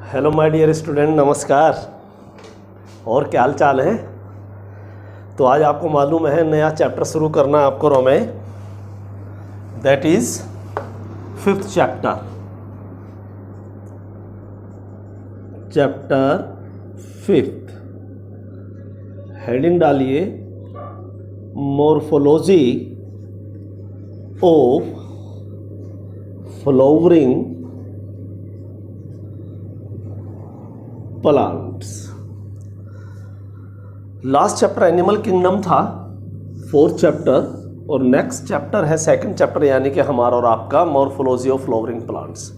Hello my dear student, नमस्कार। और क्या हाल चाल है। तो आज आपको मालूम है नया चैप्टर शुरू करना है आपको रोमे, that is 5th chapter 5th। Heading डालिए morphology of flowering plants. Last chapter animal kingdom था, 4th चैप्टर, और नेक्स्ट चैप्टर है 2nd चैप्टर यानी कि हमारा और आपका मॉर्फोलॉजी ऑफ फ्लावरिंग प्लांट्स।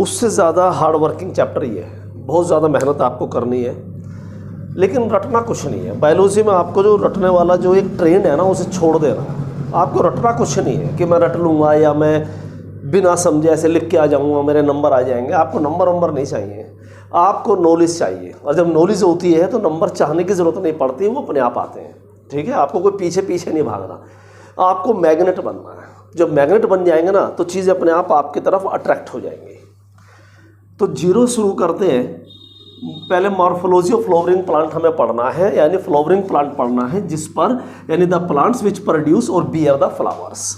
उससे ज़्यादा हार्ड वर्किंग चैप्टर ये है, बहुत ज़्यादा मेहनत आपको करनी है, लेकिन रटना कुछ नहीं है। बायोलॉजी में आपको जो रटने वाला जो एक ट्रेंड है ना, उसे छोड़ देना। आपको रटना कुछ नहीं है कि मैं रट लूँगा या मैं बिना समझे ऐसे लिख के आ जाऊँगा, मेरे नंबर आ जाएंगे। आपको नंबर नहीं चाहिए, आपको नॉलेज चाहिए। और जब नॉलेज होती है तो नंबर चाहने की ज़रूरत नहीं पड़ती, वो अपने आप आते हैं। ठीक है, आपको कोई पीछे पीछे नहीं भागना, आपको मैग्नेट बनना है। जब मैग्नेट बन जाएंगे ना तो चीज़ें अपने आप आपकी तरफ अट्रैक्ट हो जाएंगी। तो जीरो शुरू करते हैं। पहले मॉर्फोलॉजी ऑफ फ्लावरिंग प्लांट हमें पढ़ना है, यानी फ्लावरिंग प्लांट पढ़ना है जिस पर यानी द प्लांट्स विच प्रोड्यूस और bear the flowers.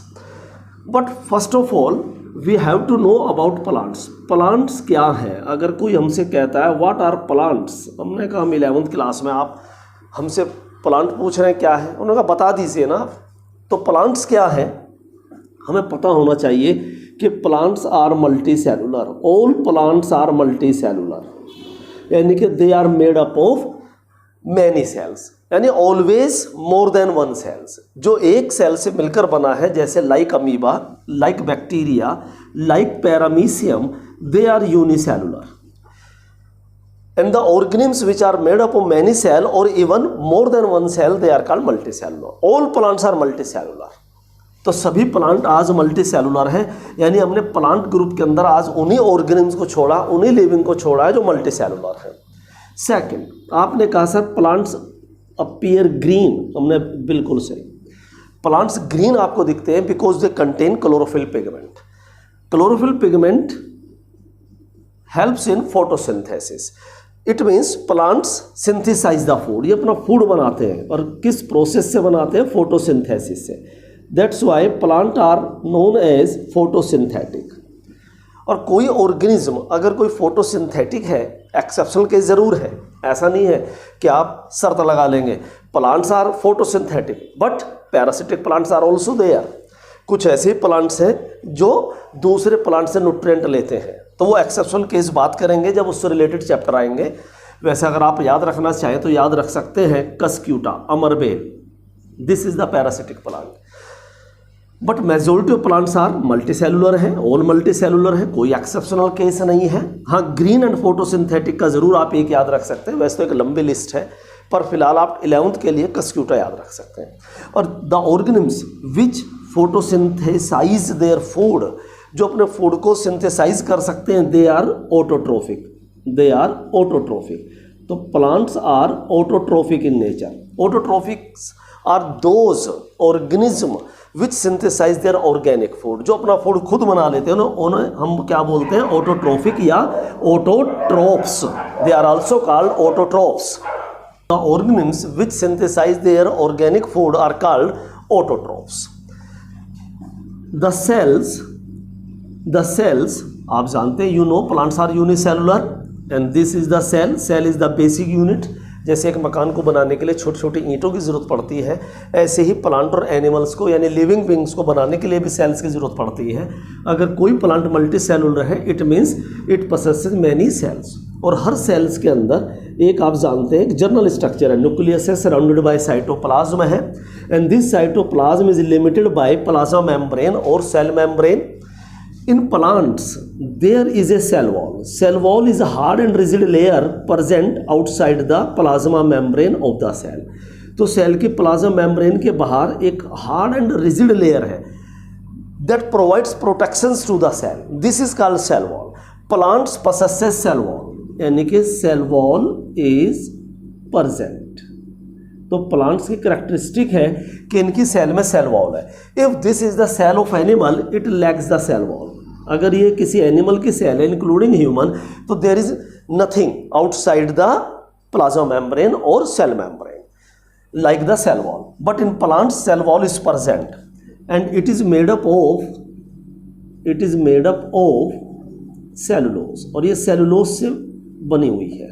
But first of all we have to know about plants. Plants क्या है? अगर कोई हमसे कहता है व्हाट आर प्लांट्स, हमने कहा हम 11th क्लास में आप हमसे प्लांट पूछ रहे हैं क्या है, उन्होंने कहा बता दीजिए ना। तो प्लांट्स क्या है हमें पता होना चाहिए कि plants are multi cellular. All plants are multi cellular, यानी कि they are made up of many cells, यानी always more than one cells. जो एक सेल से मिलकर बना है, जैसे like amoeba, like bacteria, like paramecium, they are unicellular. And the organisms which are made up of many cell और even more than one cell, they are called multicellular. All plants are multicellular. तो सभी plant आज multicellular है, यानी हमने plant group के अंदर आज उन्हीं ऑर्गेनिम्स को छोड़ा, उन्हीं लिविंग को छोड़ा है जो मल्टीसेलुलर है। सेकंड, आपने कहा सर प्लांट्स अपीयर ग्रीन, हमने बिल्कुल सही। प्लांट्स ग्रीन आपको दिखते हैं because they contain chlorophyll pigment. Chlorophyll pigment helps in photosynthesis. It means plants synthesise the food, ये अपना फूड बनाते हैं। और किस प्रोसेस से बनाते हैं? फोटोसिंथेसिस से। That's why plant are known as photosynthetic. और कोई ऑर्गेनिज्म अगर कोई फोटोसिंथेटिक है, एक्सेप्शनल केस ज़रूर है, ऐसा नहीं है कि आप शर्त लगा लेंगे plants are photosynthetic but parasitic plants are also there. कुछ ऐसे प्लांट्स हैं जो दूसरे प्लांट से न्यूट्रिएंट लेते हैं, तो वो एक्सेप्शनल केस बात करेंगे जब उससे रिलेटेड चैप्टर आएंगे। वैसे अगर आप याद रखना चाहें तो याद रख सकते हैं कस्क्यूटा, अमरबेल, this is the parasitic plant. But majority of plants are multi cellular है, ऑल मल्टी सेलुलर है, कोई एक्सेप्शनल केस नहीं है। हाँ, ग्रीन एंड फोटोसिंथेटिक का जरूर आप एक याद रख सकते हैं, वैसे तो एक लंबी लिस्ट है, पर फिलहाल आप 11th के लिए कस्क्यूटा याद रख सकते हैं। और the organisms which photosynthesize their food, जो अपने फूड को सिंथेसाइज कर सकते हैं, they are autotrophic, they are autotrophic. तो plants are autotrophic in nature. Autotrophs are those organism which synthesize their organic food, जो अपना फूड खुद बना लेते हैं, उन्हें हम क्या बोलते हैं? ऑटोट्रोफिक या autotrophs. They are also called autotrophs. The organisms which synthesize their organic food are called autotrophs. The cells आप जानते हैं, you know plants are unicellular and this is the cell. Cell is the basic unit. जैसे एक मकान को बनाने के लिए छोटी छोटी ईंटों की ज़रूरत पड़ती है, ऐसे ही प्लांट और एनिमल्स को यानी लिविंग बींग्स को बनाने के लिए भी सेल्स की ज़रूरत पड़ती है। अगर कोई प्लांट मल्टी सेलुलर है, it means it possesses many cells. और हर सेल्स के अंदर एक आप जानते हैं एक जर्नल स्ट्रक्चर है, न्यूक्लियस है, सराउंडेड बाय साइटोप्लाज्म है, and this cytoplasm is limited by plasma membrane और cell membrane. In plants, there is a cell wall. Cell wall is a hard and rigid layer present outside the plasma membrane of the cell. तो cell की plasma membrane के बाहर एक hard and rigid layer है that provides protections to the cell. This is called cell wall. Plants possesses cell wall, यानी कि cell wall is present. तो plants की करेक्टरिस्टिक है कि इनकी सेल में सेल वॉल है। If this is the cell of animal, it lacks the cell wall. अगर ये किसी एनिमल की सेल है इंक्लूडिंग ह्यूमन, तो there is nothing outside the plasma membrane और cell membrane like the cell wall, but in plant cell wall is present and it is made up of cellulose, और ये cellulose से बनी हुई है।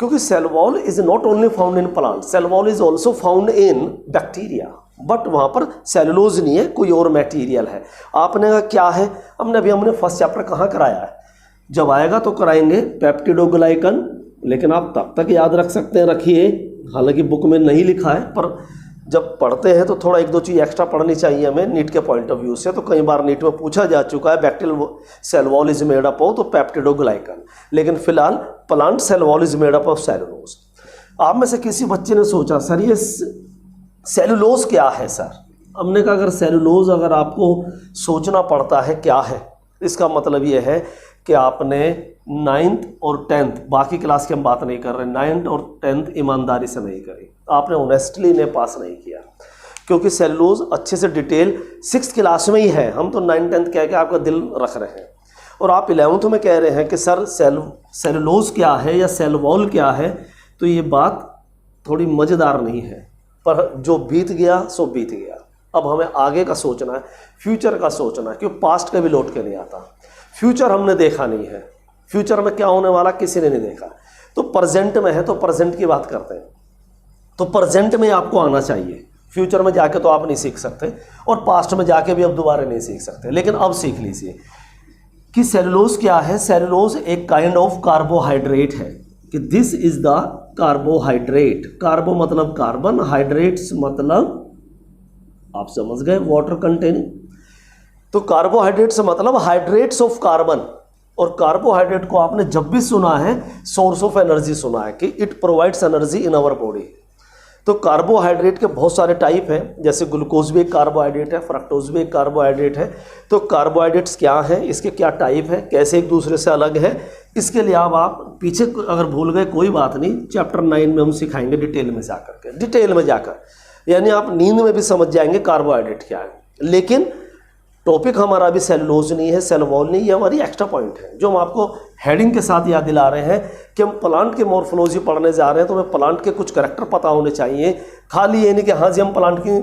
क्योंकि cell wall is not only found in plant, cell wall is also found in bacteria, but वहाँ पर cellulose नहीं है, कोई और मटेरियल है। आपने कहा क्या है, हमने फर्स्ट चैप्टर कहाँ कराया है, जब आएगा तो कराएंगे पेप्टिडोग्लाइकन, लेकिन आप तब तक याद रख सकते हैं, रखिए, हालांकि बुक में नहीं लिखा है, पर जब पढ़ते हैं तो थोड़ा एक दो चीज़ एक्स्ट्रा पढ़नी चाहिए हमें नीट के पॉइंट ऑफ व्यू से। तो कई बार नीट में पूछा जा चुका है bacterial cell wall is made up of तो पेप्टिडोग्लाइकन, लेकिन फिलहाल plant cell wall is made up of cellulose. आप में से किसी बच्चे ने सोचा सर ये सेलुलोज क्या है सर, हमने कहा अगर सेलुलोज अगर आपको सोचना पड़ता है क्या है, इसका मतलब ये है कि आपने 9th और 10th, बाकी क्लास की हम बात नहीं कर रहे, 9th और 10th ईमानदारी से नहीं करी, आपने ऑनेस्टली ने पास नहीं किया, क्योंकि सेलुलोज अच्छे से डिटेल 6th क्लास में ही है, हम तो 9th 10th कह के आपका दिल रख रहे हैं, और आप 11th में कह रहे हैं कि सर सेलुलोज क्या है या सेल वॉल क्या है, तो ये बात थोड़ी मज़ेदार नहीं है, पर जो बीत गया सो बीत गया। अब हमें आगे का सोचना है, फ्यूचर का सोचना है, क्योंकि पास्ट कभी लौट के नहीं आता, फ्यूचर हमने देखा नहीं है, फ्यूचर में क्या होने वाला किसी ने नहीं देखा, तो प्रेजेंट में है तो प्रेजेंट की बात करते हैं, तो प्रेजेंट में आपको आना चाहिए, फ्यूचर में जाके तो आप नहीं सीख सकते, और पास्ट में जाके भी अब दोबारा नहीं सीख सकते, लेकिन अब सीख लीजिए कि सेलुलोज क्या है। सेलुलोज एक काइंड ऑफ कार्बोहाइड्रेट है, कि दिस इज द कार्बोहाइड्रेट, कार्बो मतलब कार्बन, हाइड्रेट्स मतलब आप समझ गए वाटर कंटेनिंग, तो कार्बोहाइड्रेट्स मतलब हाइड्रेट्स ऑफ कार्बन, और कार्बोहाइड्रेट को आपने जब भी सुना है सोर्स ऑफ एनर्जी सुना है कि it provides energy in our body. तो कार्बोहाइड्रेट के बहुत सारे टाइप हैं, जैसे ग्लूकोज भी एक कार्बोहाइड्रेट है, फ्रक्टोज भी एक कार्बोहाइड्रेट है। तो कार्बोहाइड्रेट्स क्या हैं, इसके क्या टाइप है, कैसे एक दूसरे से अलग है, इसके लिए अब आप पीछे अगर भूल गए कोई बात नहीं, चैप्टर 9 में हम सिखाएंगे डिटेल में जाकर, यानी आप नींद में भी समझ जाएंगे कार्बोहाइड्रेट क्या है। लेकिन टॉपिक हमारा अभी सेलुलोज नहीं है, सेल वॉल नहीं, ये हमारी एक्स्ट्रा पॉइंट है जो हम आपको हेडिंग के साथ याद दिला रहे हैं कि हम प्लांट के मॉर्फोलॉजी पढ़ने जा रहे हैं, तो हमें प्लांट के कुछ करैक्टर पता होने चाहिए। खाली ये नहीं कि हाँ जी हम प्लांट की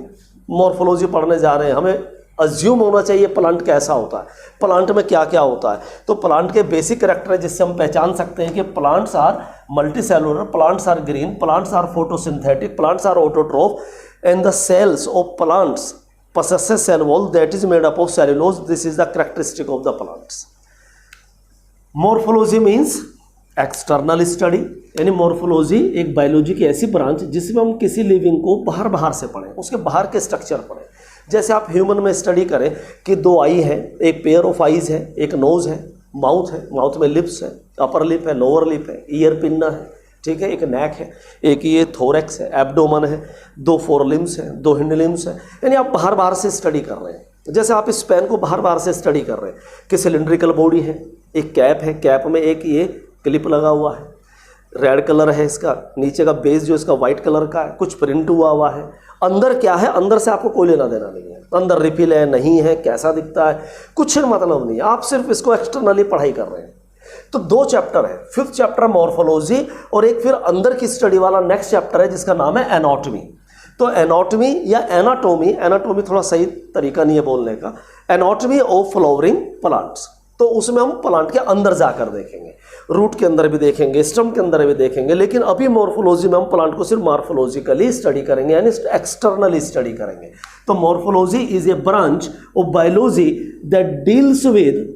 मॉर्फोलॉजी पढ़ने जा रहे हैं, हमें अज्यूम होना चाहिए प्लांट कैसा होता है, प्लांट में क्या क्या होता है। तो प्लांट के बेसिक करैक्टर है जिससे हम पहचान सकते हैं कि plants are multi cellular, plants are green, plants are photosynthetic, plants are autotroph, and the cells of plants possesses cell wall that is made up of cellulose. This is the characteristic of the plants. Morphology means external study, यानी morphology एक biology की ऐसी branch जिसमें हम किसी living को बाहर से पढ़ें, उसके बाहर के स्ट्रक्चर पढ़ें। जैसे आप ह्यूमन में स्टडी करें कि 2 आई है, एक पेयर ऑफ आईज है, एक नोज है, माउथ में लिप्स है, अपर लिप है, लोअर लिप है, ईयर पिन्ना है, ठीक है, एक नेक है, एक ये थोरेक्स है, एब्डोमन है, 2 फोर लिम्स है, 2 हिंड लिम्स है, यानी आप बाहर से स्टडी कर रहे हैं। जैसे आप इस पेन को बाहर से स्टडी कर रहे हैं कि सिलिंड्रिकल बॉडी है, एक कैप है, कैप में एक ये क्लिप लगा हुआ है, रेड कलर है इसका, नीचे का बेस जो इसका वाइट कलर का है, कुछ प्रिंट हुआ है। अंदर क्या है, अंदर से आपको कोई लेना देना नहीं है, अंदर रिफिल है नहीं है, कैसा दिखता है, कुछ मतलब नहीं, आप सिर्फ इसको एक्सटर्नली पढ़ाई कर रहे हैं। तो 2 चैप्टर है, 5th चैप्टर मॉर्फोलॉजी, और एक फिर अंदर की स्टडी वाला नेक्स्ट चैप्टर है जिसका नाम है एनाटॉमी। तो एनाटॉमी या एनाटॉमी थोड़ा सही तरीका नहीं है बोलने का, एनाटॉमी ऑफ फ्लावरिंग प्लांट्स। तो उसमें हम प्लांट के अंदर जाकर देखेंगे, रूट के अंदर भी देखेंगे, स्टम के अंदर भी देखेंगे, लेकिन अभी मॉर्फोलॉजी में हम प्लांट को सिर्फ मॉर्फोलॉजिकली स्टडी करेंगे, यानी एक्सटर्नली स्टडी करेंगे। तो morphology is a branch of biology that deals with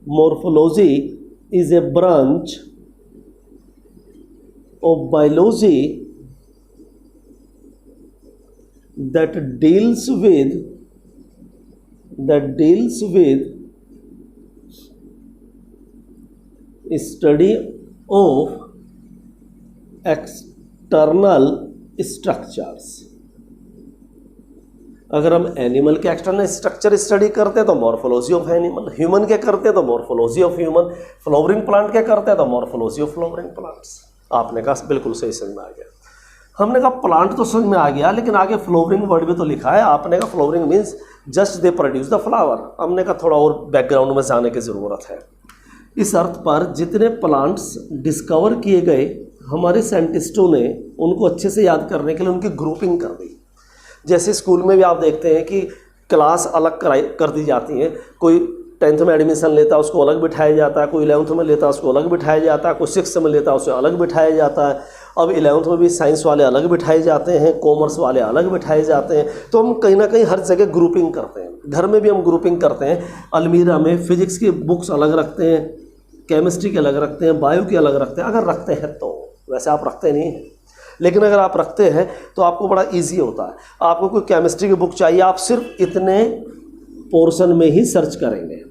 morphology is a branch of biology that deals with study of external structures। अगर हम एनिमल के एक्सटर्नल स्ट्रक्चर स्टडी करते हैं तो मॉर्फोलॉजी ऑफ एनिमल, ह्यूमन के करते हैं तो morphology of human, flowering plant के करते हैं तो मॉर्फोलॉजी ऑफ फ्लावरिंग प्लांट्स। आपने कहा बिल्कुल सही समझ में आ गया। हमने कहा प्लांट तो समझ में आ गया, लेकिन आगे फ्लावरिंग वर्ड भी तो लिखा है। आपने कहा flowering means just they produce the flower. हमने कहा थोड़ा और बैकग्राउंड में जाने की ज़रूरत है। इस अर्थ पर जितने प्लांट्स डिस्कवर किए गए हमारे साइंटिस्टों ने उनको अच्छे से याद करने के लिए उनकी ग्रुपिंग कर दी। जैसे स्कूल में भी आप देखते हैं कि क्लास अलग कर दी जाती है। कोई 10th में एडमिशन लेता है उसको अलग बिठाया जाता है, कोई 11th में लेता है उसको अलग बिठाया जाता है, कोई 6th में लेता है उसे अलग बिठाया जाता है। अब 11th में भी साइंस वाले अलग बिठाए जाते हैं, कॉमर्स वाले अलग बिठाए जाते हैं। तो हम कहीं ना कहीं हर जगह ग्रुपिंग करते हैं। घर में भी हम ग्रुपिंग करते हैं। अलमीरा में फिजिक्स की बुक्स अलग रखते हैं, केमिस्ट्री के अलग रखते हैं, बायो की अलग रखते हैं, अगर रखते हैं तो। वैसे आप रखते नहीं हैं, लेकिन अगर आप रखते हैं तो आपको बड़ा इजी होता है। आपको कोई केमिस्ट्री की बुक चाहिए, आप सिर्फ इतने पोर्शन में ही सर्च करेंगे।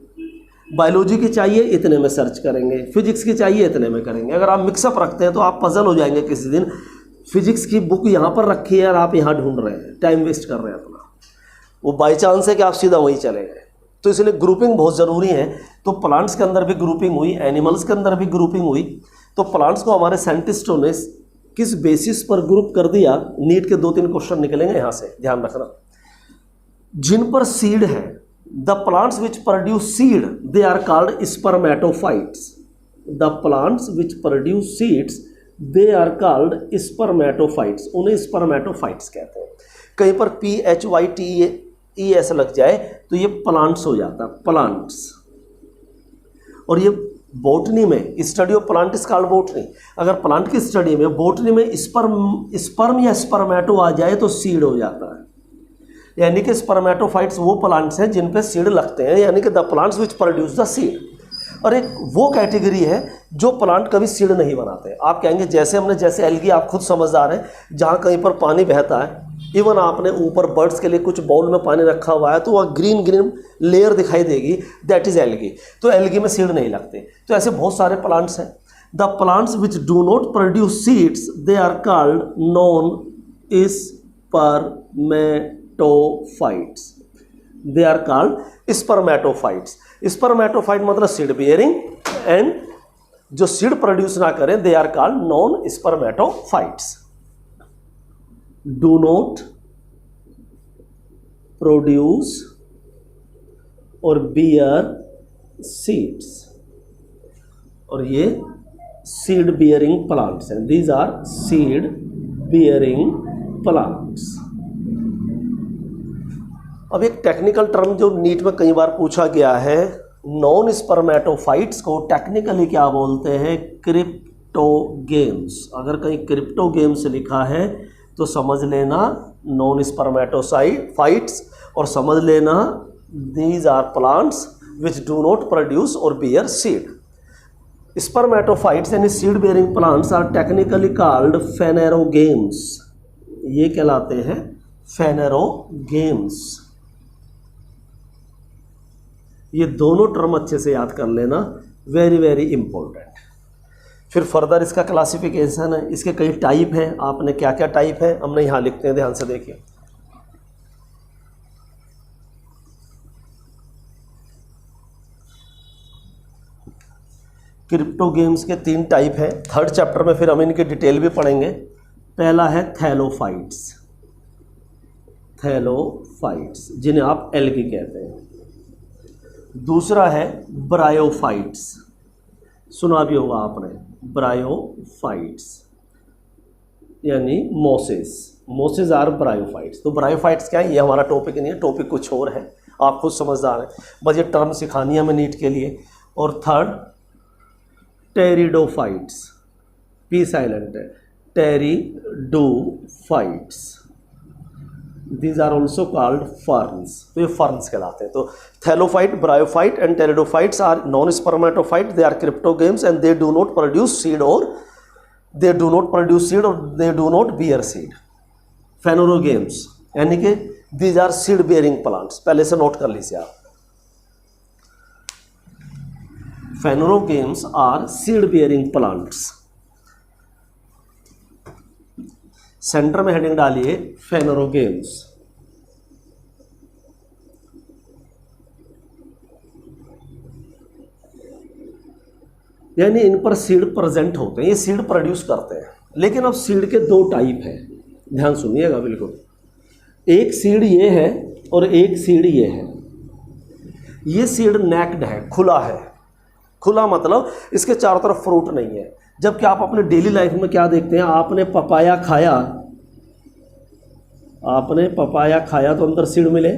बायोलॉजी की चाहिए इतने में सर्च करेंगे, फिजिक्स की चाहिए इतने में करेंगे। अगर आप मिक्सअप रखते हैं तो आप पजल हो जाएंगे किसी दिन। फिजिक्स की बुक यहाँ पर रखी है और आप यहाँ ढूंढ रहे हैं, टाइम वेस्ट कर रहे हैं अपना। वो बाई चांस है कि आप सीधा वहीं चले गए। तो इसलिए ग्रुपिंग बहुत ज़रूरी है। तो प्लांट्स के अंदर भी ग्रुपिंग हुई, एनिमल्स के अंदर भी ग्रुपिंग हुई। तो प्लांट्स को हमारे साइंटिस्टों ने किस बेसिस पर ग्रुप कर दिया, नीट के 2-3 क्वेश्चन निकलेंगे यहाँ से, ध्यान रखना। जिन पर सीड है, the plants which produce seed they are called spermatophytes. The plants which produce seeds they are called spermatophytes. उन्हें स्पर्मेटोफाइट्स कहते हैं। कहीं पर PHYTES लग जाए तो ये प्लांट्स हो जाता है, प्लांट्स। और ये बोटनी में study of plant is called botany. अगर प्लांट की स्टडी में बोटनी में स्पर्म या स्पर्मेटो आ जाए तो सीड हो जाता है। यानी कि स्पर्मेटोफाइट्स वो प्लांट्स हैं जिन पे सीड लगते हैं, यानी कि the plants which produce the seed. और एक वो कैटेगरी है जो प्लांट कभी सीड नहीं बनाते। आप कहेंगे जैसे एल्गी, आप खुद समझदार हैं, जहाँ कहीं पर पानी बहता है, इवन आपने ऊपर बर्ड्स के लिए कुछ बाउल में पानी रखा हुआ है तो वह ग्रीन ग्रीन लेयर दिखाई देगी, दैट इज एल्गी। तो एल्गी में सीड नहीं लगते। तो ऐसे बहुत सारे प्लांट्स हैं। The plants which do not produce seeds they are called non spermatophytes. They are called spermatophytes. Spermatophyte मतलब सीड बियरिंग, एंड जो सीड प्रोड्यूस ना करें they are called non spermatophytes. Do not produce और bear seeds, और ये seed bearing plants हैं। These are seed bearing plants. अब एक टेक्निकल टर्म जो नीट में कई बार पूछा गया है, नॉन स्पर्मेटोफाइट्स को टेक्निकली क्या बोलते हैं? क्रिप्टोगेम्स। अगर कहीं क्रिप्टोगेम्स लिखा है तो समझ लेना नॉन स्पर्मेटोफाइट्स, और समझ लेना these are plants which do not produce और बियर सीड। स्पर्मेटोफाइट्स यानी seed bearing plants are technically called phanerogams. ये कहलाते हैं फेनेरोगेम्स। ये दोनों टर्म अच्छे से याद कर लेना, वेरी वेरी इंपॉर्टेंट। फिर फर्दर इसका क्लासिफिकेशन है, इसके कई टाइप हैं। आपने क्या क्या टाइप है हमने यहाँ लिखते हैं, ध्यान से देखिए। क्रिप्टो गेम्स के 3 टाइप हैं। 3rd चैप्टर में फिर हम इनकी डिटेल भी पढ़ेंगे। पहला है थैलोफाइट्स। थैलोफाइट्स जिन्हें आप एल्गी कहते हैं। दूसरा है ब्रायोफाइट्स, सुना भी होगा आपने, ब्रायोफाइट्स यानी मोसेस। Mosses are bryophytes. तो ब्रायोफाइट्स क्या है, ये हमारा टॉपिक नहीं है, टॉपिक कुछ और है, आप खुद समझदार हैं, बस ये टर्म सिखानी है हमें नीट के लिए। और 3rd टेरिडोफाइट्स, पी साइलेंट है, pteridophytes. These are also called ferns। तो ये ferns कहलाते हैं। तो thallophyte, bryophyte and pteridophytes are non spermatophyte. They are cryptogams and they do not produce seed और they do not bear seed. Phanerogams यानी कि these are seed bearing plants. पहले से नोट कर लीजिए आप। Phanerogams are seed bearing plants. Center में heading डालिए फेनेरोगेम्स। यानी इन पर सीड प्रेजेंट होते हैं, ये सीड प्रोड्यूस करते हैं। लेकिन अब सीड के 2 टाइप हैं। ध्यान सुनिएगा बिल्कुल। एक सीड ये है और एक सीड ये है। ये सीड नेक्ड है, खुला है। खुला मतलब इसके चारों तरफ फ्रूट नहीं है। जबकि आप अपने डेली लाइफ में क्या देखते हैं, आपने पपाया खाया तो अंदर सीड मिले,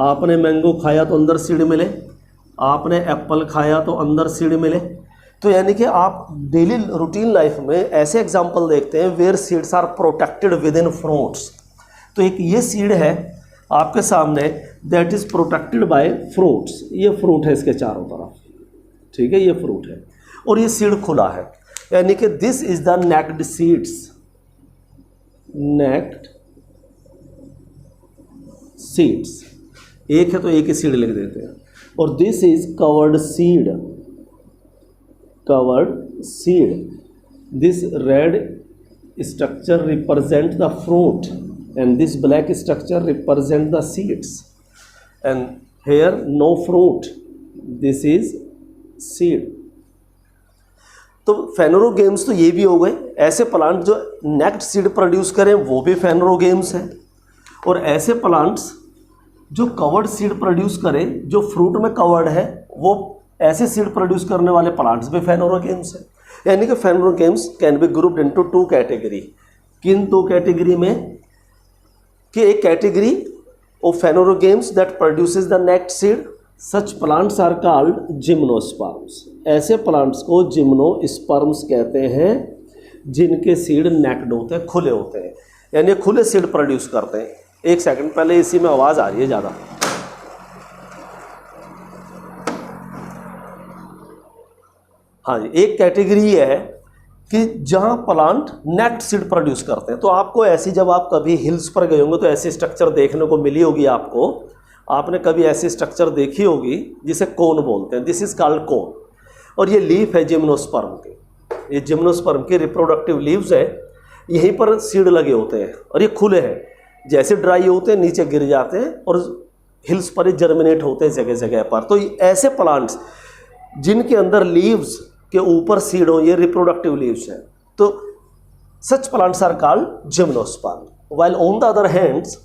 आपने मैंगो खाया तो अंदर सीड मिले, आपने एप्पल खाया तो अंदर सीड मिले। तो यानी कि आप डेली रूटीन लाइफ में ऐसे एग्जाम्पल देखते हैं where seeds are protected within fruits. तो एक ये सीड है आपके सामने, that is protected by fruits. ये फ्रूट है इसके चारों तरफ, ठीक है, ये फ्रूट है और ये सीड खुला है। यानी कि this is the naked seeds, naked seeds. एक है तो एक ही सीड लिख देते हैं। और this is covered seed, covered seed. This red structure represent the fruit and this black structure represent the seeds, and here no fruit, this is seed। तो फेनोरोगेम्स तो ये भी हो गए। ऐसे प्लांट जो नेक्ड सीड प्रोड्यूस करें वो भी फेनोरोगेम्स हैं, और ऐसे प्लांट्स जो कवर्ड सीड प्रोड्यूस करें, जो फ्रूट में कवर्ड है, वो ऐसे सीड प्रोड्यूस करने वाले प्लांट्स भी फेनोरोगेम्स हैं। यानी कि phanerogams can be grouped into two category. किन दो कैटेगरी में कि एक category of phanerogams that produces the naked seed, such plants are called gymnosperms. ऐसे प्लांट्स को जिम्नोस्पर्म्स कहते हैं जिनके सीड नेक्ड होते हैं, खुले होते हैं, यानी खुले सीड प्रोड्यूस करते हैं। एक सेकंड, पहले इसी में आवाज़ आ रही है ज़्यादा। हाँ जी, एक कैटेगरी ये है कि जहाँ प्लांट नेक्ड सीड प्रोड्यूस करते हैं। तो आपको ऐसी, जब आप कभी हिल्स पर गए होंगे तो ऐसी स्ट्रक्चर देखने को मिली होगी आपको। आपने कभी ऐसी स्ट्रक्चर देखी होगी जिसे कोन बोलते हैं, दिस इज कॉल्ड कोन। और ये लीफ है जिम्नोस्पर्म के, ये जिम्नोस्पर्म के रिप्रोडक्टिव लीव्स है, यहीं पर सीड लगे होते हैं और ये खुले हैं। जैसे ड्राई होते हैं नीचे गिर जाते हैं और हिल्स पर ही जर्मिनेट होते हैं जगह जगह पर। तो ऐसे प्लांट्स जिनके अंदर लीव्स के ऊपर सीड हो, ये रिप्रोडक्टिव लीव्स हैं, तो such plants are called gymnosperm. While on the other hands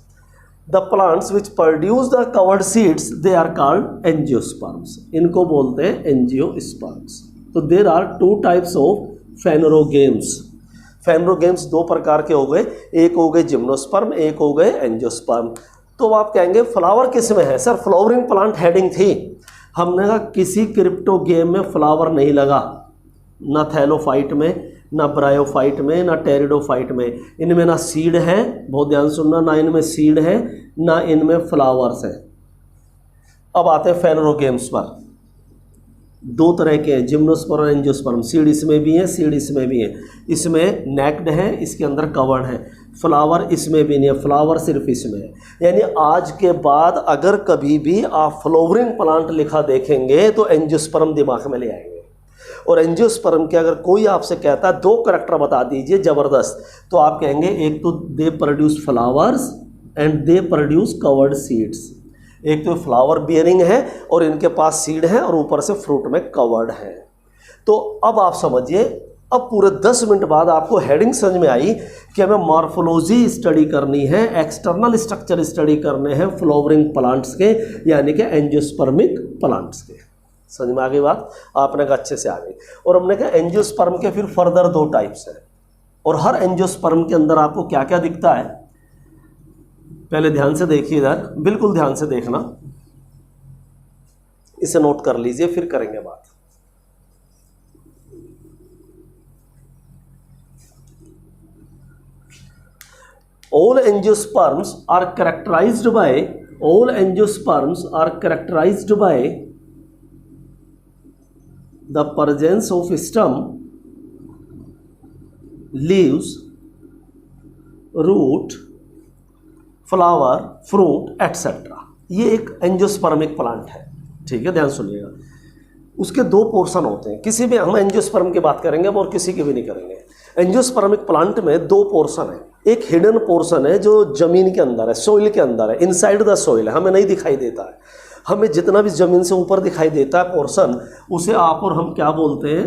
the plants which produce the covered seeds they are called angiosperms. इनको बोलते हैं एंजियोस्पर्म्स। तो there are two types of phanerogams. Phanerogams दो प्रकार के हो गए, एक हो गए जिम्नोस्पर्म, एक हो गए एंजियोस्पर्म। तो आप कहेंगे फ्लावर किस में है? सर फ्लावरिंग प्लांट हेडिंग थी, हमने कहा किसी क्रिप्टोगेम में फ्लावर नहीं लगा, ना थैलोफाइट में, ना ब्रायोफाइट में, ना टेरिडोफाइट में। इनमें ना सीड है, बहुत ध्यान सुनना, ना इनमें सीड है, ना इनमें फ्लावर्स हैं। अब आते हैं फेनोरोगेम्स पर। दो तरह के हैं, जिम्नोस्पर्म और एंजियोस्पर्म। सीड इसमें भी है, सीड इसमें भी है। इसमें नेक्ड है, इसके अंदर कवर्ड है। फ्लावर इसमें भी नहीं है, फ्लावर सिर्फ इसमें है। यानी आज के बाद अगर कभी भी आप फ्लावरिंग प्लांट लिखा देखेंगे तो एंजियोस्पर्म दिमाग में ले आएंगे। और एंजियोस्पर्म के अगर कोई आपसे कहता है दो करैक्टर बता दीजिए ज़बरदस्त, तो आप कहेंगे एक तो they produce flowers and they produce covered seeds. एक तो फ्लावर बियरिंग है और इनके पास सीड है और ऊपर से फ्रूट में कवर्ड है। तो अब आप समझिए, अब पूरे 10 मिनट बाद आपको हेडिंग समझ में आई कि हमें मॉर्फोलॉजी स्टडी करनी है, एक्सटर्नल स्ट्रक्चर स्टडी करने हैं फ्लावरिंग प्लांट्स के, यानी कि एंजियोस्पर्मिक प्लांट्स के। समझ में आ गई बात? आपने कहा अच्छे से आ गई। और हमने कहा एंजियोस्पर्म के फिर फर्दर दो टाइप्स हैं, और हर एंजियोस्पर्म के अंदर आपको क्या क्या दिखता है पहले ध्यान से देखिए, इधर बिल्कुल ध्यान से देखना, इसे नोट कर लीजिए, फिर करेंगे बात। All angiosperms are characterized by the presence of stem, leaves, root, flower, fruit etcetera. ये एक एंजियोस्पर्मिक प्लांट है, ठीक है, ध्यान सुनिएगा। उसके दो पोर्शन होते हैं। किसी भी हम एंजियोस्पर्म की बात करेंगे और किसी की भी नहीं करेंगे। एंजियोस्पर्मिक प्लांट में दो पोर्शन है। एक हिडन पोर्शन है जो जमीन के अंदर है, सोइल के अंदर है, इनसाइड द सोइल है, हमें नहीं दिखाई देता है। हमें जितना भी जमीन से ऊपर दिखाई देता है पोर्शन, उसे आप और हम क्या बोलते हैं?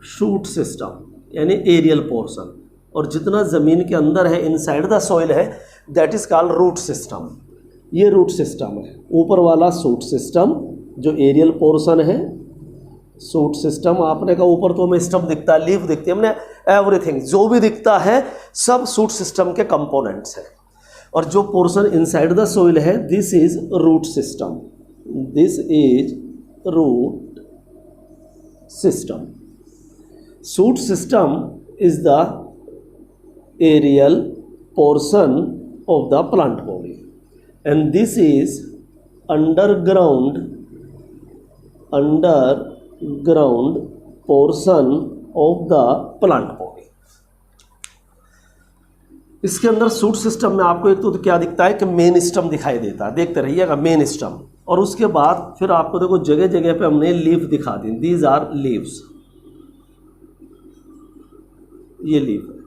शूट सिस्टम, यानी एरियल पोर्शन। और जितना ज़मीन के अंदर है, इनसाइड द सॉइल है, that is called root system. ये रूट सिस्टम है। ऊपर वाला शूट सिस्टम जो एरियल पोर्शन है, शूट सिस्टम, आपने कहा ऊपर तो हमें स्टम दिखता है, लीफ दिखती है, हमने एवरीथिंग जो भी दिखता है सब शूट सिस्टम के कंपोनेंट्स हैं। और जो पोर्शन इनसाइड द सॉइल है, this is root system, this is root system. Shoot system is the aerial portion of the plant body and this is underground portion of the plant body। इसके अंदर shoot system में आपको एक तो क्या दिखता है कि मेन स्टम दिखाई देता है, देखते रहिएगा मेन स्टम, और उसके बाद फिर आपको देखो जगह जगह पे हमने लीफ दिखा दी, दीज आर लीव्स, ये लीफ है।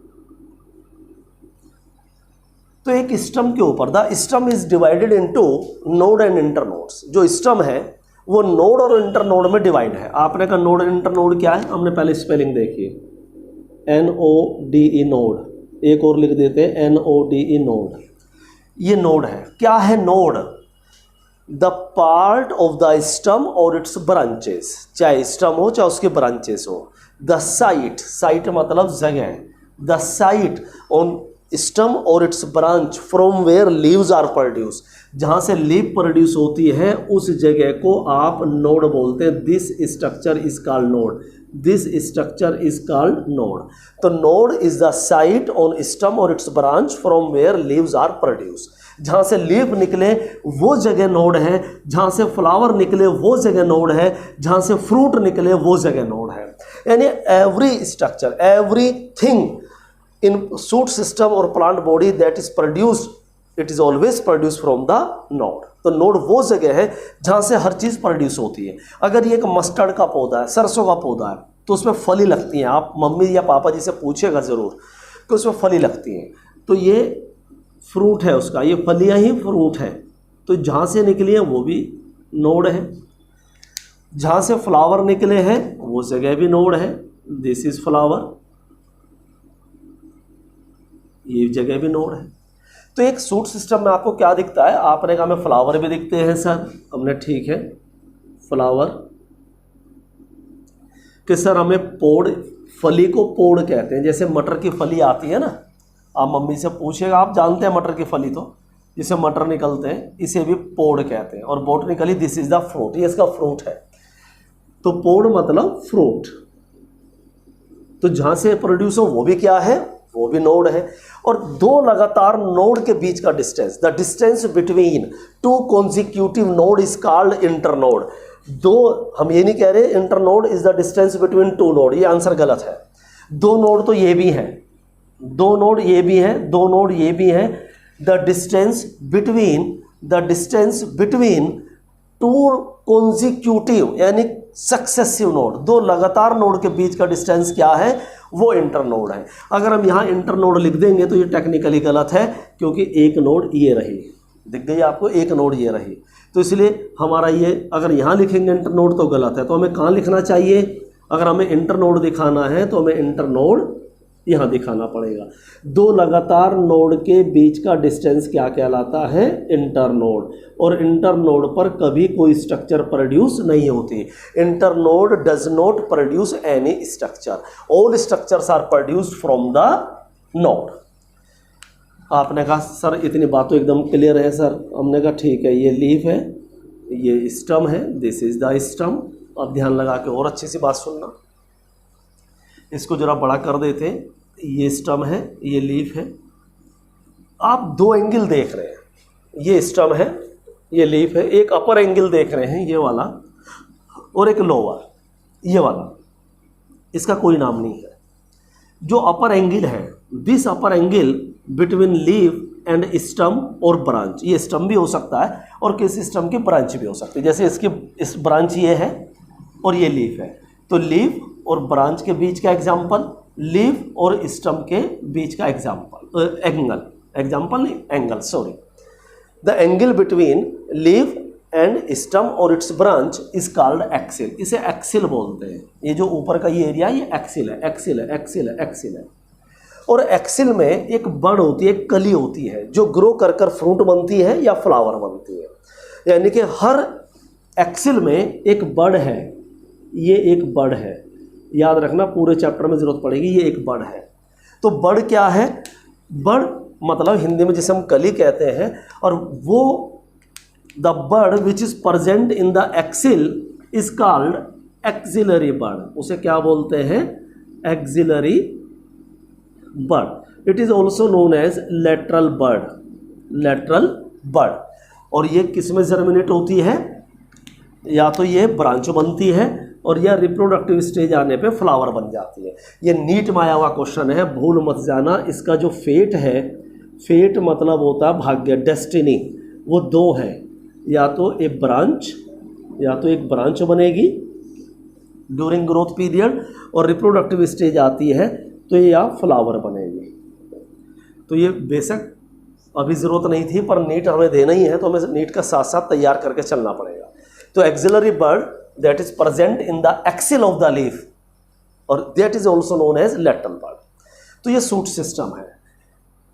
तो एक स्टम के ऊपर the stem is divided into node and internodes. जो स्टम है वो नोड और इंटरनोड में डिवाइड है। आपने कहा नोड एंड इंटरनोड क्या है, हमने पहले स्पेलिंग देखी, NODE नोड, एक और लिख देते हैं NODE नोड। ये नोड है। क्या है node? The part of the stem और इट्स ब्रांचेस, चाहे स्टम हो चाहे उसके ब्रांचेस हो। द साइट, साइट मतलब जगह, द साइट ऑन स्टम और its branch from where leaves are produce, जहाँ से लीव प्रोड्यूस होती है उस जगह को आप नोड बोलते हैं। This structure is called node, this structure is called node. तो node is the site on stem और its branch from where leaves are produce, जहाँ से लीफ निकले वो जगह नोड है, जहाँ से फ्लावर निकले वो जगह नोड है, जहाँ से फ्रूट निकले वो जगह नोड है। यानी every structure, every thing in shoot system और plant body that is produced, it is always produced from the node। तो नोड वो जगह है जहाँ से हर चीज़ प्रोड्यूस होती है। अगर ये एक मस्टर्ड का पौधा है, सरसों का पौधा है, तो उसमें फली लगती हैं। आप मम्मी या पापा जी से पूछेगा ज़रूर कि उसमें फली लगती हैं, तो ये फ्रूट है उसका, ये फलियाँ ही फ्रूट है। तो जहाँ से निकली है वो भी नोड है, जहाँ से फ्लावर निकले हैं वो जगह भी नोड है। दिस इज़ फ्लावर, ये जगह भी नोड है। तो एक शूट सिस्टम में आपको क्या दिखता है? आपने कहा हमें फ्लावर भी दिखते हैं सर, हमने ठीक है फ्लावर कि सर हमें पोड़, फली को पोड़ कहते हैं। जैसे मटर की फली आती है ना, आप मम्मी से पूछेगा, आप जानते हैं मटर की फली, तो जिसे मटर निकलते हैं इसे भी पोड़ कहते हैं। और बोटनिकली दिस इज द फ्रूट, ये इसका फ्रूट है। तो पोड़ मतलब फ्रूट। तो जहाँ से प्रोड्यूस हो वो भी क्या है, वो भी नोड है। और दो लगातार नोड के बीच का distance, the distance between two consecutive node is called internode. दो, हम ये नहीं कह रहे internode is the distance between two node, ये आंसर गलत है। दो नोड तो ये भी हैं, दो नोड ये भी हैं, दो नोड ये भी हैं। The distance between two consecutive यानी सक्सेसिव नोड, दो लगातार नोड के बीच का डिस्टेंस क्या है, वो इंटरनोड है। अगर हम यहाँ इंटरनोड लिख देंगे तो ये टेक्निकली गलत है, क्योंकि एक नोड ये रही, दिख गई आपको, एक नोड ये रही। तो इसलिए हमारा ये, अगर यहाँ लिखेंगे इंटरनोड तो गलत है। तो हमें कहाँ लिखना चाहिए? अगर हमें इंटरनोड दिखाना है तो हमें इंटरनोड यहाँ दिखाना पड़ेगा। दो लगातार नोड के बीच का डिस्टेंस क्या कहलाता है? इंटरनोड। और इंटरनोड पर कभी कोई स्ट्रक्चर प्रोड्यूस नहीं होती। Internode does not produce any structure, all structures are produced from the node. आपने कहा सर इतनी बात तो एकदम क्लियर है सर। हमने कहा ठीक है, ये लीफ है, ये स्टम है, दिस इज द स्टम। अब ध्यान लगा के और अच्छी सी बात सुनना, इसको जरा बड़ा कर देते हैं। ये स्टम है, ये लीफ है। आप दो एंगल देख रहे हैं, ये स्टम है, ये लीफ है। एक अपर एंगल देख रहे हैं, ये वाला, और एक लोअर, ये वाला। इसका कोई नाम नहीं है। जो अपर एंगल है, this upper angle between leaf and stem और ब्रांच, ये स्टम भी हो सकता है और किसी स्टम की ब्रांच भी हो सकती है। जैसे इसकी इस ब्रांच ये है और ये लीफ है, तो लीफ और ब्रांच के बीच का एग्जाम्पल, लीफ और स्टम के बीच का एग्जाम्पल, एग्जाम्पल नहीं, angle, sorry. The angle between leaf and stem और its branch is called axil. इसे एक्सिल बोलते हैं। ये जो ऊपर का ये एरिया, ये एक्सिल है, एक्सिल है, एक्सिल है, एक्सिल है। और एक्सिल में एक बड होती है, एक कली होती है जो ग्रो कर कर फ्रूट बनती है या फ्लावर बनती है। यानी कि हर एक्सिल में एक बड है, ये एक बड है, याद रखना पूरे चैप्टर में ज़रूरत पड़ेगी, ये एक बड है। तो बड क्या है? बड मतलब हिंदी में जिसे हम कली कहते हैं, और वो the bud which is present in the axil is called axillary bud. उसे क्या बोलते हैं? Axillary bud. It is also known as lateral bud, lateral bud. और ये किस में जर्मिनेट होती है? या तो ये ब्रांच बनती है और या रिप्रोडक्टिव स्टेज आने पे फ्लावर बन जाती है। ये नीट में आया हुआ क्वेश्चन है, भूल मत जाना। इसका जो फेट है, फेट मतलब होता है भाग्य, डेस्टिनी, वो दो है, या तो एक ब्रांच, या तो एक ब्रांच बनेगी ड्यूरिंग ग्रोथ पीरियड और रिप्रोडक्टिव स्टेज आती है तो ये या फ्लावर बनेगी। तो ये बेशक अभी ज़रूरत नहीं थी, पर नीट हमें देना ही है तो हमें नीट का साथ साथ तैयार करके चलना पड़ेगा। तो axillary bud that is present in the axil of the leaf और that is also known as lateral bud. तो ये सूट सिस्टम है।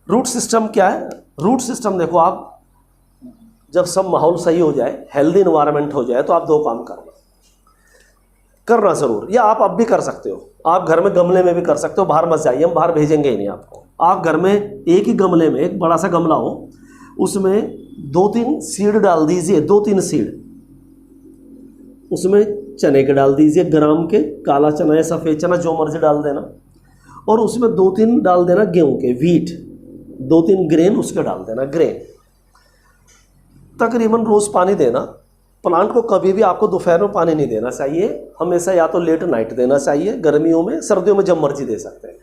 रूट सिस्टम क्या है? रूट सिस्टम देखो, आप जब सब माहौल सही हो जाए, हेल्दी इन्वायरमेंट हो जाए, तो आप दो काम करना ज़रूर, या आप अब भी कर सकते हो। आप घर में गमले में भी कर सकते हो, बाहर मत जाइए, हम बाहर भेजेंगे ही नहीं आपको। आप घर में एक ही गमले में, एक बड़ा सा गमला हो, उसमें 2-3 सीड डाल दीजिए, 2-3 सीड उसमें चने के डाल दीजिए, ग्राम के, काला चना या सफ़ेद चना जो मर्जी डाल देना, और उसमें 2-3 डाल देना गेहूं के, व्हीट, 2-3 ग्रेन उसके डाल देना, ग्रेन। तकरीबन रोज़ पानी देना। प्लांट को कभी भी आपको दोपहर में पानी नहीं देना चाहिए, हमेशा या तो लेट नाइट देना चाहिए, गर्मियों में, सर्दियों में जब मर्जी दे सकते हैं,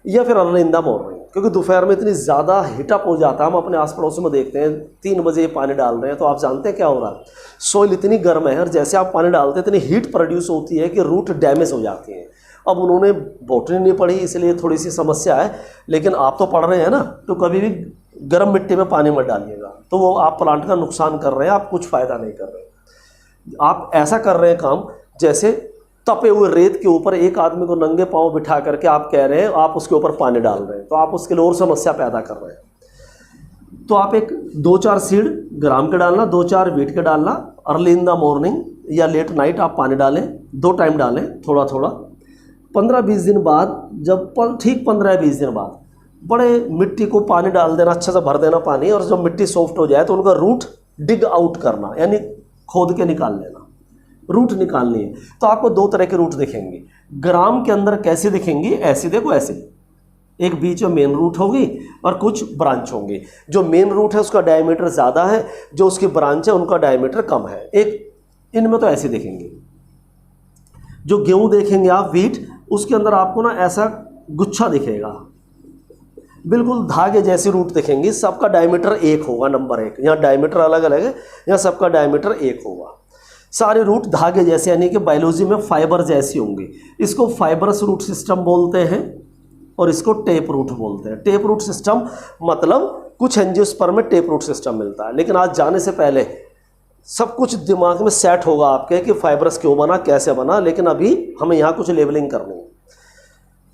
या फिर अर्ली इन द मॉर्निंग, क्योंकि दोपहर में इतनी ज़्यादा हीटअप हो जाता है। हम अपने आस पड़ोस में देखते हैं 3 बजे पानी डाल रहे हैं, तो आप जानते हैं क्या हो रहा है? सॉइल इतनी गर्म है और जैसे आप पानी डालते हैं इतनी हीट प्रोड्यूस होती है कि रूट डैमेज हो जाती है। अब उन्होंने बॉटनी नहीं पढ़ी इसलिए थोड़ी सी समस्या है, लेकिन आप तो पढ़ रहे हैं ना, तो कभी भी गर्म मिट्टी में पानी मत डालिएगा, तो वो आप प्लांट का नुकसान कर रहे हैं, आप कुछ फ़ायदा नहीं कर रहे। आप ऐसा कर रहे हैं काम जैसे तपे हुए रेत के ऊपर एक आदमी को नंगे पांव बिठा करके आप कह रहे हैं आप उसके ऊपर पानी डाल रहे हैं, तो आप उसके लिए और समस्या पैदा कर रहे हैं। तो आप एक 2-4 सीड ग्राम के डालना, 2-4 व्हीट के डालना, अर्ली इन द मॉर्निंग या लेट नाइट आप पानी डालें, 2 टाइम डालें, थोड़ा थोड़ा। 15-20 दिन बाद, जब ठीक 15-20 दिन बाद बड़े मिट्टी को पानी डाल देना, अच्छे से भर देना पानी, और जब मिट्टी सॉफ्ट हो जाए तो उनका रूट डिग आउट करना, यानी खोद के निकाल लेना, रूट निकालनी है। तो आपको 2 तरह के रूट दिखेंगे। ग्राम के अंदर कैसे दिखेंगी? ऐसे देखो, ऐसे एक बीच में मेन रूट होगी और कुछ ब्रांच होंगी। जो मेन रूट है उसका डायमीटर ज़्यादा है, जो उसकी ब्रांच है उनका डायमीटर कम है। एक इनमें तो ऐसे दिखेंगे। जो गेहूँ देखेंगे आप, व्हीट, उसके अंदर आपको ना ऐसा गुच्छा दिखेगा, बिल्कुल धागे जैसे रूट दिखेंगी। सबका डायमीटर 1 होगा, नंबर 1। यहाँ डायमीटर अलग अलग है, यहाँ सबका डायमीटर 1 होगा। सारे रूट धागे जैसे, यानी कि बायोलॉजी में फाइबर जैसी होंगी। इसको फाइबरस रूट सिस्टम बोलते हैं और इसको टेप रूट बोलते हैं। टेप रूट सिस्टम मतलब कुछ एंजियोस्पर्म में टेप रूट सिस्टम मिलता है, लेकिन आज जाने से पहले सब कुछ दिमाग में सेट होगा आपके कि फाइबरस क्यों बना, कैसे बना, लेकिन अभी हमें यहाँ कुछ लेबलिंग करनी है।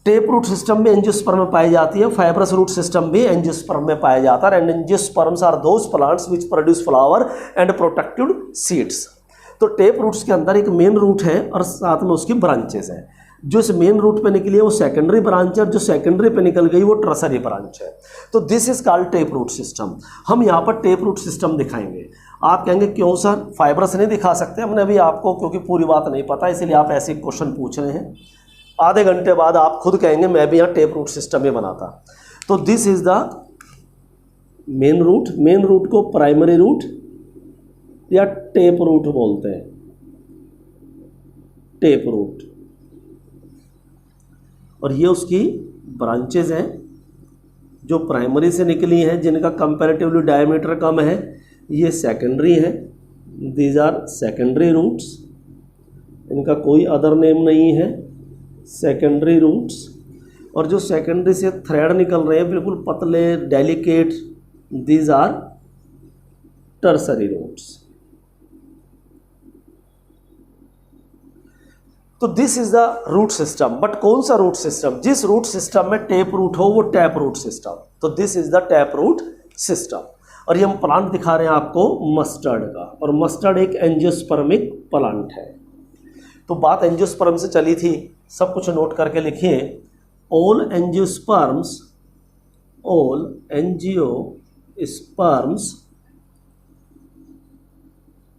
टेप रूट सिस्टम में एंजियोस्पर्म में पाई जाती है, फाइबरस रूट सिस्टम भी एंजियोस्पर्म में पाया जाता है। And angiosperms are those plants which produce flower and protected seeds. तो टेप रूट्स के अंदर एक मेन रूट है और साथ में उसकी ब्रांचेस हैं। जो इस मेन रूट पे निकली है वो सेकेंडरी ब्रांच है, और जो सेकेंडरी पे निकल गई वो टर्सरी ब्रांच है। तो this is called tap root system. हम यहाँ पर टेप रूट सिस्टम दिखाएंगे। आप कहेंगे क्यों सर फाइबरस नहीं दिखा सकते? हमने अभी आपको, क्योंकि पूरी बात नहीं पता इसलिए आप ऐसे क्वेश्चन पूछ रहे हैं। आधे घंटे बाद आप खुद कहेंगे मैं भी यहाँ टेप रूट सिस्टम ही बनाता। तो this is the main root. Main root को प्राइमरी रूट या टेप रूट बोलते हैं, टेप रूट। और ये उसकी ब्रांचेज हैं जो प्राइमरी से निकली हैं, जिनका कंपैरेटिवली डायमीटर कम है, ये सेकेंडरी है। दीज आर सेकेंडरी रूट्स, इनका कोई अदर नेम नहीं है, सेकेंडरी रूट्स। और जो सेकेंडरी से थ्रेड निकल रहे हैं बिल्कुल पतले delicate, these are tertiary roots. तो this is the root system. But कौन सा रूट सिस्टम? जिस रूट सिस्टम में टेप रूट हो वो टैप रूट सिस्टम। तो this is the tap root system. और ये हम प्लांट दिखा रहे हैं आपको मस्टर्ड का, और मस्टर्ड एक एंजियोस्पर्मिक प्लांट है। तो बात एंजियोस्पर्म से चली थी, सब कुछ नोट करके लिखिए। All angiosperms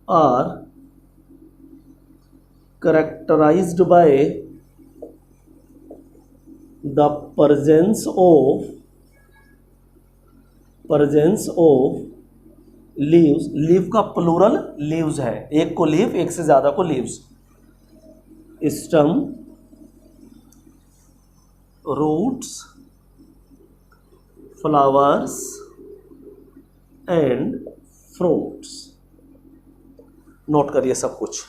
are characterized by the presence of leaves। Leave का प्लूरल लीव्स है, एक को लीव, एक से ज्यादा को leaves. Stem, roots, flowers and fruits. Note करिए सब कुछ।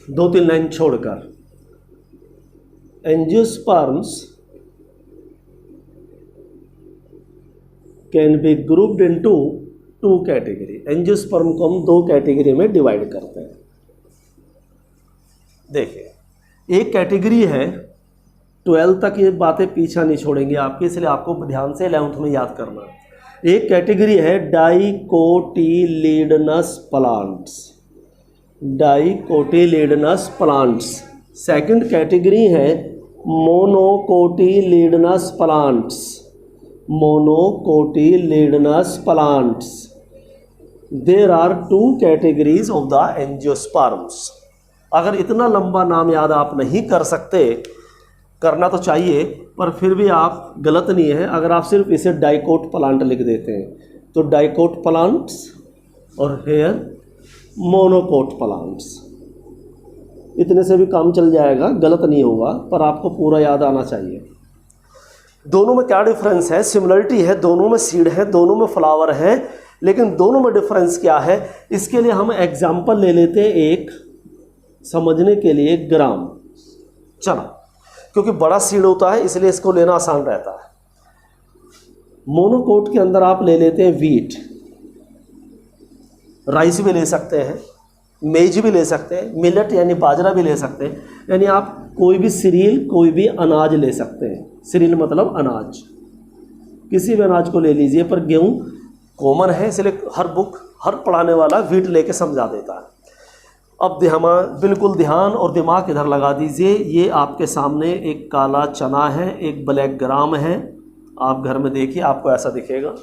दो तीन लाइन छोड़कर, angiosperms can be grouped into two category. Angiosperm को हम दो कैटेगरी में डिवाइड करते हैं। देखिए, एक कैटेगरी है, 12 तक ये बातें पीछा नहीं छोड़ेंगे आपके, इसलिए आपको ध्यान से 11th में याद करना है। एक कैटेगरी है dicotyledonous plants, dicotyledonous plants. Second category है monocotyledonous plants, monocotyledonous plants. There are two categories of the angiosperms. अगर इतना लंबा नाम याद आप नहीं कर सकते, करना तो चाहिए, पर फिर भी आप गलत नहीं है अगर आप सिर्फ इसे डाइकोट प्लांट लिख देते हैं। तो डाइकोट प्लांट्स और हेयर मोनोकोट प्लांट्स, इतने से भी काम चल जाएगा, गलत नहीं होगा, पर आपको पूरा याद आना चाहिए। दोनों में क्या डिफरेंस है? सिमिलरिटी है, दोनों में सीड है, दोनों में फ्लावर है, लेकिन दोनों में डिफरेंस क्या है? इसके लिए हम एग्जाम्पल ले लेते हैं एक, समझने के लिए, ग्राम चना, क्योंकि बड़ा सीड होता है इसलिए इसको लेना आसान रहता है। मोनोकोट के अंदर आप ले लेते हैं वीट, राइस भी ले सकते हैं, मेज भी ले सकते हैं, मिलेट यानी बाजरा भी ले सकते हैं, यानी आप कोई भी सीरियल, कोई भी अनाज ले सकते हैं। सीरियल मतलब अनाज, किसी भी अनाज को ले लीजिए, पर गेहूँ कॉमन है इसलिए हर बुक, हर पढ़ाने वाला वीट लेके समझा देता है। अब बिल्कुल ध्यान और दिमाग इधर लगा दीजिए। ये आपके सामने एक काला चना है, एक ब्लैक ग्राम है। आप घर में देखिए, आपको ऐसा दिखेगा।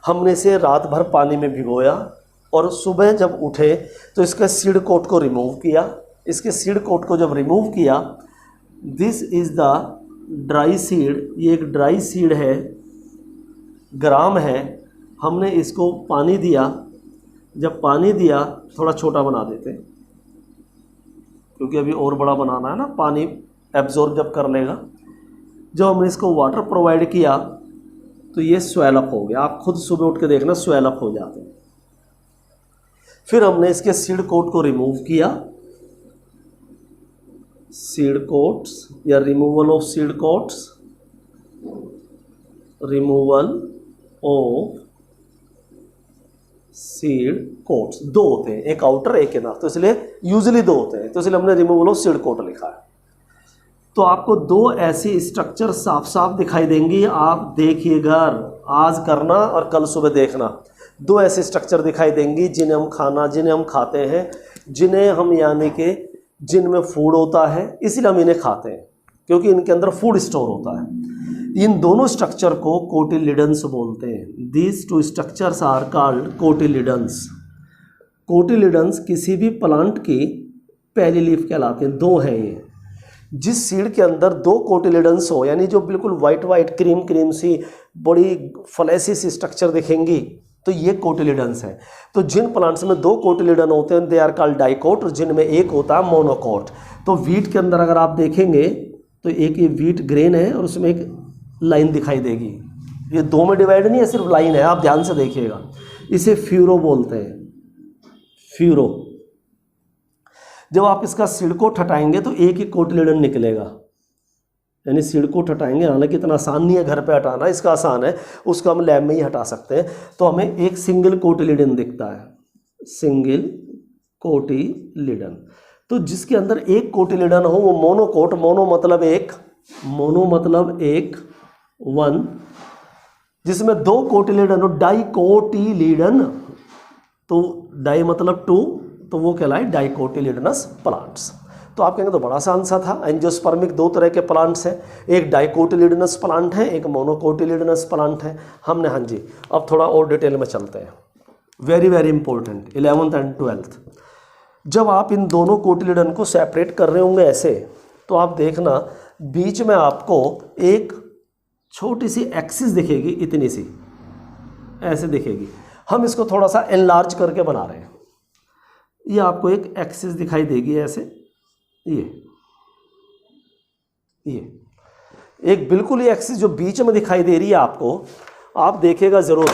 हमने इसे रात भर पानी में भिगोया और सुबह जब उठे तो इसके सीड कोट को रिमूव किया। इसके सीड कोट को जब रिमूव किया, this is the dry seed, ये एक ड्राई सीड है, ग्राम है। हमने इसको पानी दिया, जब पानी दिया, थोड़ा छोटा बना देते क्योंकि अभी और बड़ा बनाना है ना, पानी एब्जॉर्ब जब कर लेगा। जब हमने इसको वाटर प्रोवाइड किया तो ये स्वेल अप हो गया। आप खुद सुबह उठ के देखना, स्वेल अप हो जाते हैं। फिर हमने इसके सीड कोट को रिमूव किया, सीड कोट्स या removal of seed quotes, removal of seed quotes. दो होते हैं, एक आउटर एक इनर, तो इसलिए यूजुअली दो होते हैं, तो इसलिए हमने रिमूवल ऑफ सीड कोट लिखा है। तो आपको दो ऐसी स्ट्रक्चर साफ साफ दिखाई देंगी, आप देखिएगा, आज करना और कल सुबह देखना। दो ऐसे स्ट्रक्चर दिखाई देंगी जिन्हें हम खाते हैं, जिन्हें हम यानी कि जिनमें फूड होता है, इसलिए हम इन्हें खाते हैं क्योंकि इनके अंदर फूड स्टोर होता है। इन दोनों स्ट्रक्चर को कोटिलिडन्स बोलते हैं। These two structures are called cotyledons. Cotyledons किसी भी प्लांट की पहली लीफ कहलाते हैं। दो हैं ये। जिस सीड के अंदर दो कोटिलिडन्स हो, यानी जो बिल्कुल वाइट वाइट क्रीम क्रीम सी बड़ी फ्लैसी सी स्ट्रक्चर दिखेंगी, तो ये कोटिलिडन्स है। तो जिन प्लांट्स में दो कोटिलिडन होते हैं दे आर कॉल्ड डाइकोट, और जिनमें एक होता है मोनोकोट। तो वीट के अंदर अगर आप देखेंगे तो एक ये वीट ग्रेन है और उसमें एक लाइन दिखाई देगी। ये दो में डिवाइड नहीं है, सिर्फ लाइन है, आप ध्यान से देखिएगा। इसे फ्यूरो बोलते हैं, फ्यूरो। जब आप इसका सिडकोट हटाएंगे तो एक ही कोटिलीडन निकलेगा, यानी सिडकोट हटाएंगे। हालांकि इतना आसान नहीं है घर पे हटाना, इसका आसान है, उसको हम लैब में ही हटा सकते हैं। तो हमें एक सिंगल कोटिलीडन दिखता है, सिंगल कोटिलीडन। तो जिसके अंदर एक कोटिलीडन हो वो मोनोकोट, मोनो मतलब एक, मोनो मतलब एक, वन। जिसमें दो कोटिलीडन हो, डाइकोटिलीडन, तो डाई मतलब टू, तो वो कहलाए डाइकोटिलीडनस प्लांट्स। तो आप कहेंगे तो बड़ा सा आंसर था। एंजियोस्पर्मिक दो तरह के प्लांट्स हैं, एक डाइकोटिलीडनस प्लांट है, एक मोनोकोटिलीडनस प्लांट है। हमने, हाँ जी, अब थोड़ा और डिटेल में चलते हैं। Very very important 11th and 12th। जब आप इन दोनों कोटिलीडन को सेपरेट कर रहे होंगे ऐसे, तो आप देखना बीच में आपको एक छोटी सी एक्सिस दिखेगी, इतनी सी ऐसे दिखेगी। हम इसको थोड़ा सा एनलार्ज करके बना रहे हैं। ये आपको एक एक्सिस दिखाई देगी ऐसे, ये एक बिल्कुल ही एक्सिस जो बीच में दिखाई दे रही है आपको, आप देखेगा ज़रूर।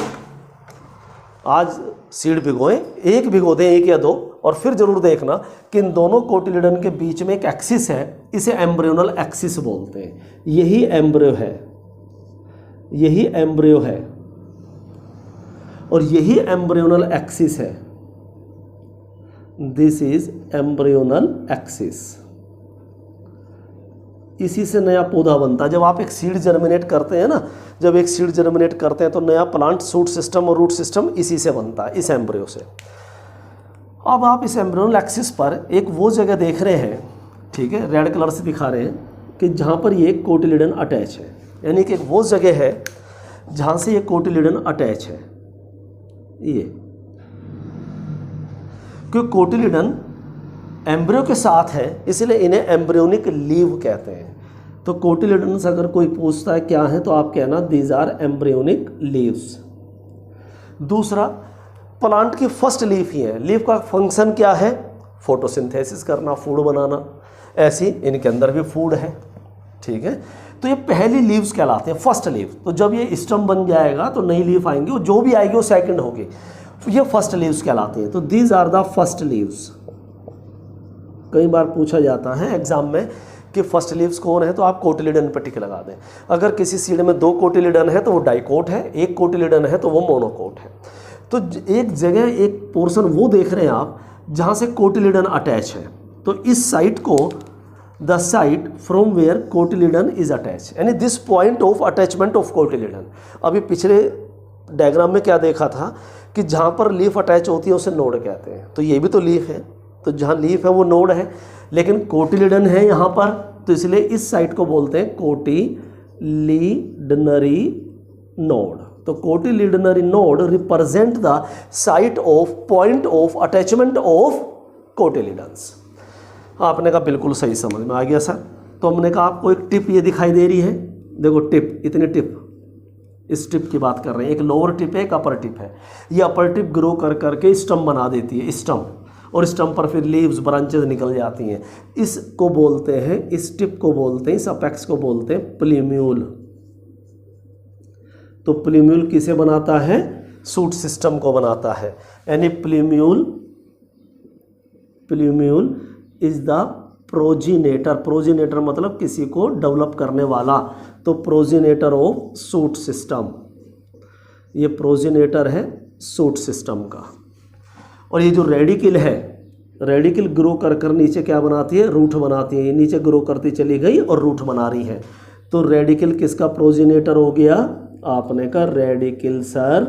आज सीड भिगोएं, एक भिगो दें, एक या दो, और फिर ज़रूर देखना कि इन दोनों कोटिलीडन के बीच में एक एक्सिस है, इसे एम्ब्रियोनल एक्सिस बोलते हैं। यही एम्ब्रियो है, यही एम्ब्रियो है, और यही एम्ब्रियोनल एक्सिस है। This is embryonal axis. इसी से नया पौधा बनता है। जब आप एक सीड जर्मिनेट करते हैं ना, जब एक सीड जर्मिनेट करते हैं तो नया प्लांट, शूट सिस्टम और रूट सिस्टम इसी से बनता है, इस एम्ब्रियो से। अब आप इस एम्ब्रियोनल एक्सिस पर एक वो जगह देख रहे हैं, ठीक है, रेड कलर से दिखा रहे हैं, कि जहाँ पर ये कोटिलीडन अटैच है, यानी कि एक वो जगह है जहाँ से ये कोटिलीडन अटैच है। ये क्योंकि कोटिलीडन एम्ब्रियो के साथ है, इसलिए इन्हें एम्ब्रियोनिक लीव कहते हैं। तो कोटिलीडन से अगर कोई पूछता है क्या है, तो आप कहना दीज आर एम्ब्रियोनिक लीव्स। दूसरा, प्लांट की फर्स्ट लीफ ही है। लीफ का फंक्शन क्या है? फोटोसिंथेसिस करना, फूड बनाना। ऐसी इनके अंदर भी फूड है, ठीक है। तो ये पहली लीव्स कहलाते हैं, फर्स्ट लीव। तो जब ये स्टम बन जाएगा तो नई लीफ आएंगी, और जो भी आएगी वो सेकंड होगी, ये फर्स्ट लीव्स कहलाती हैं। तो these are the first leaves. कई बार पूछा जाता है एग्जाम में कि फर्स्ट लीव्स कौन है, तो आप कोटिलीडन पर टिक लगा दें। अगर किसी सीड में दो कोटिलीडन है तो वो डाइकोट है, एक कोटिलीडन है तो वो मोनोकोट है। तो एक जगह, एक पोर्शन वो देख रहे हैं आप जहाँ से कोटिलीडन अटैच है, तो इस साइट को the site from where cotyledon is attach, यानी this point of attachment of cotyledon. अभी पिछले डायग्राम में क्या देखा था कि जहाँ पर लीफ अटैच होती है उसे नोड कहते हैं। तो ये भी तो लीफ है, तो जहाँ लीफ है वो नोड है, लेकिन कोटिलीडन है यहाँ पर, तो इसलिए इस साइट को बोलते हैं कोटिलीडनरी नोड। तो cotyledonary node represent the site of point of attachment of cotyledons. आपने कहा बिल्कुल सही, समझ में आ गया सर। तो हमने कहा आपको एक टिप ये दिखाई दे रही है, देखो टिप, इतनी टिप, इस टिप की बात कर रहे हैं। एक लोअर टिप है, एक अपर टिप है। ये अपर टिप ग्रो कर करके स्टम बना देती है, स्टम, और स्टम पर फिर लीव्स, ब्रांचेस निकल जाती हैं। इसको बोलते हैं, इस टिप को बोलते हैं, इस अपेक्स को बोलते हैं प्लीम्यूल। तो प्लीम्यूल किसे बनाता है? शूट सिस्टम को बनाता है। यानी प्लीम्यूल इज द प्रोजिनेटर। प्रोजिनेटर मतलब किसी को डेवलप करने वाला, तो प्रोजिनेटर ऑफ शूट सिस्टम। ये प्रोजिनेटर है शूट सिस्टम का। और ये जो रेडिकल है, रेडिकल ग्रो कर कर नीचे क्या बनाती है? रूट बनाती है। ये नीचे ग्रो करती चली गई और रूट बना रही है। तो रेडिकल किसका प्रोजिनेटर हो गया? आपने कहा रेडिकल सर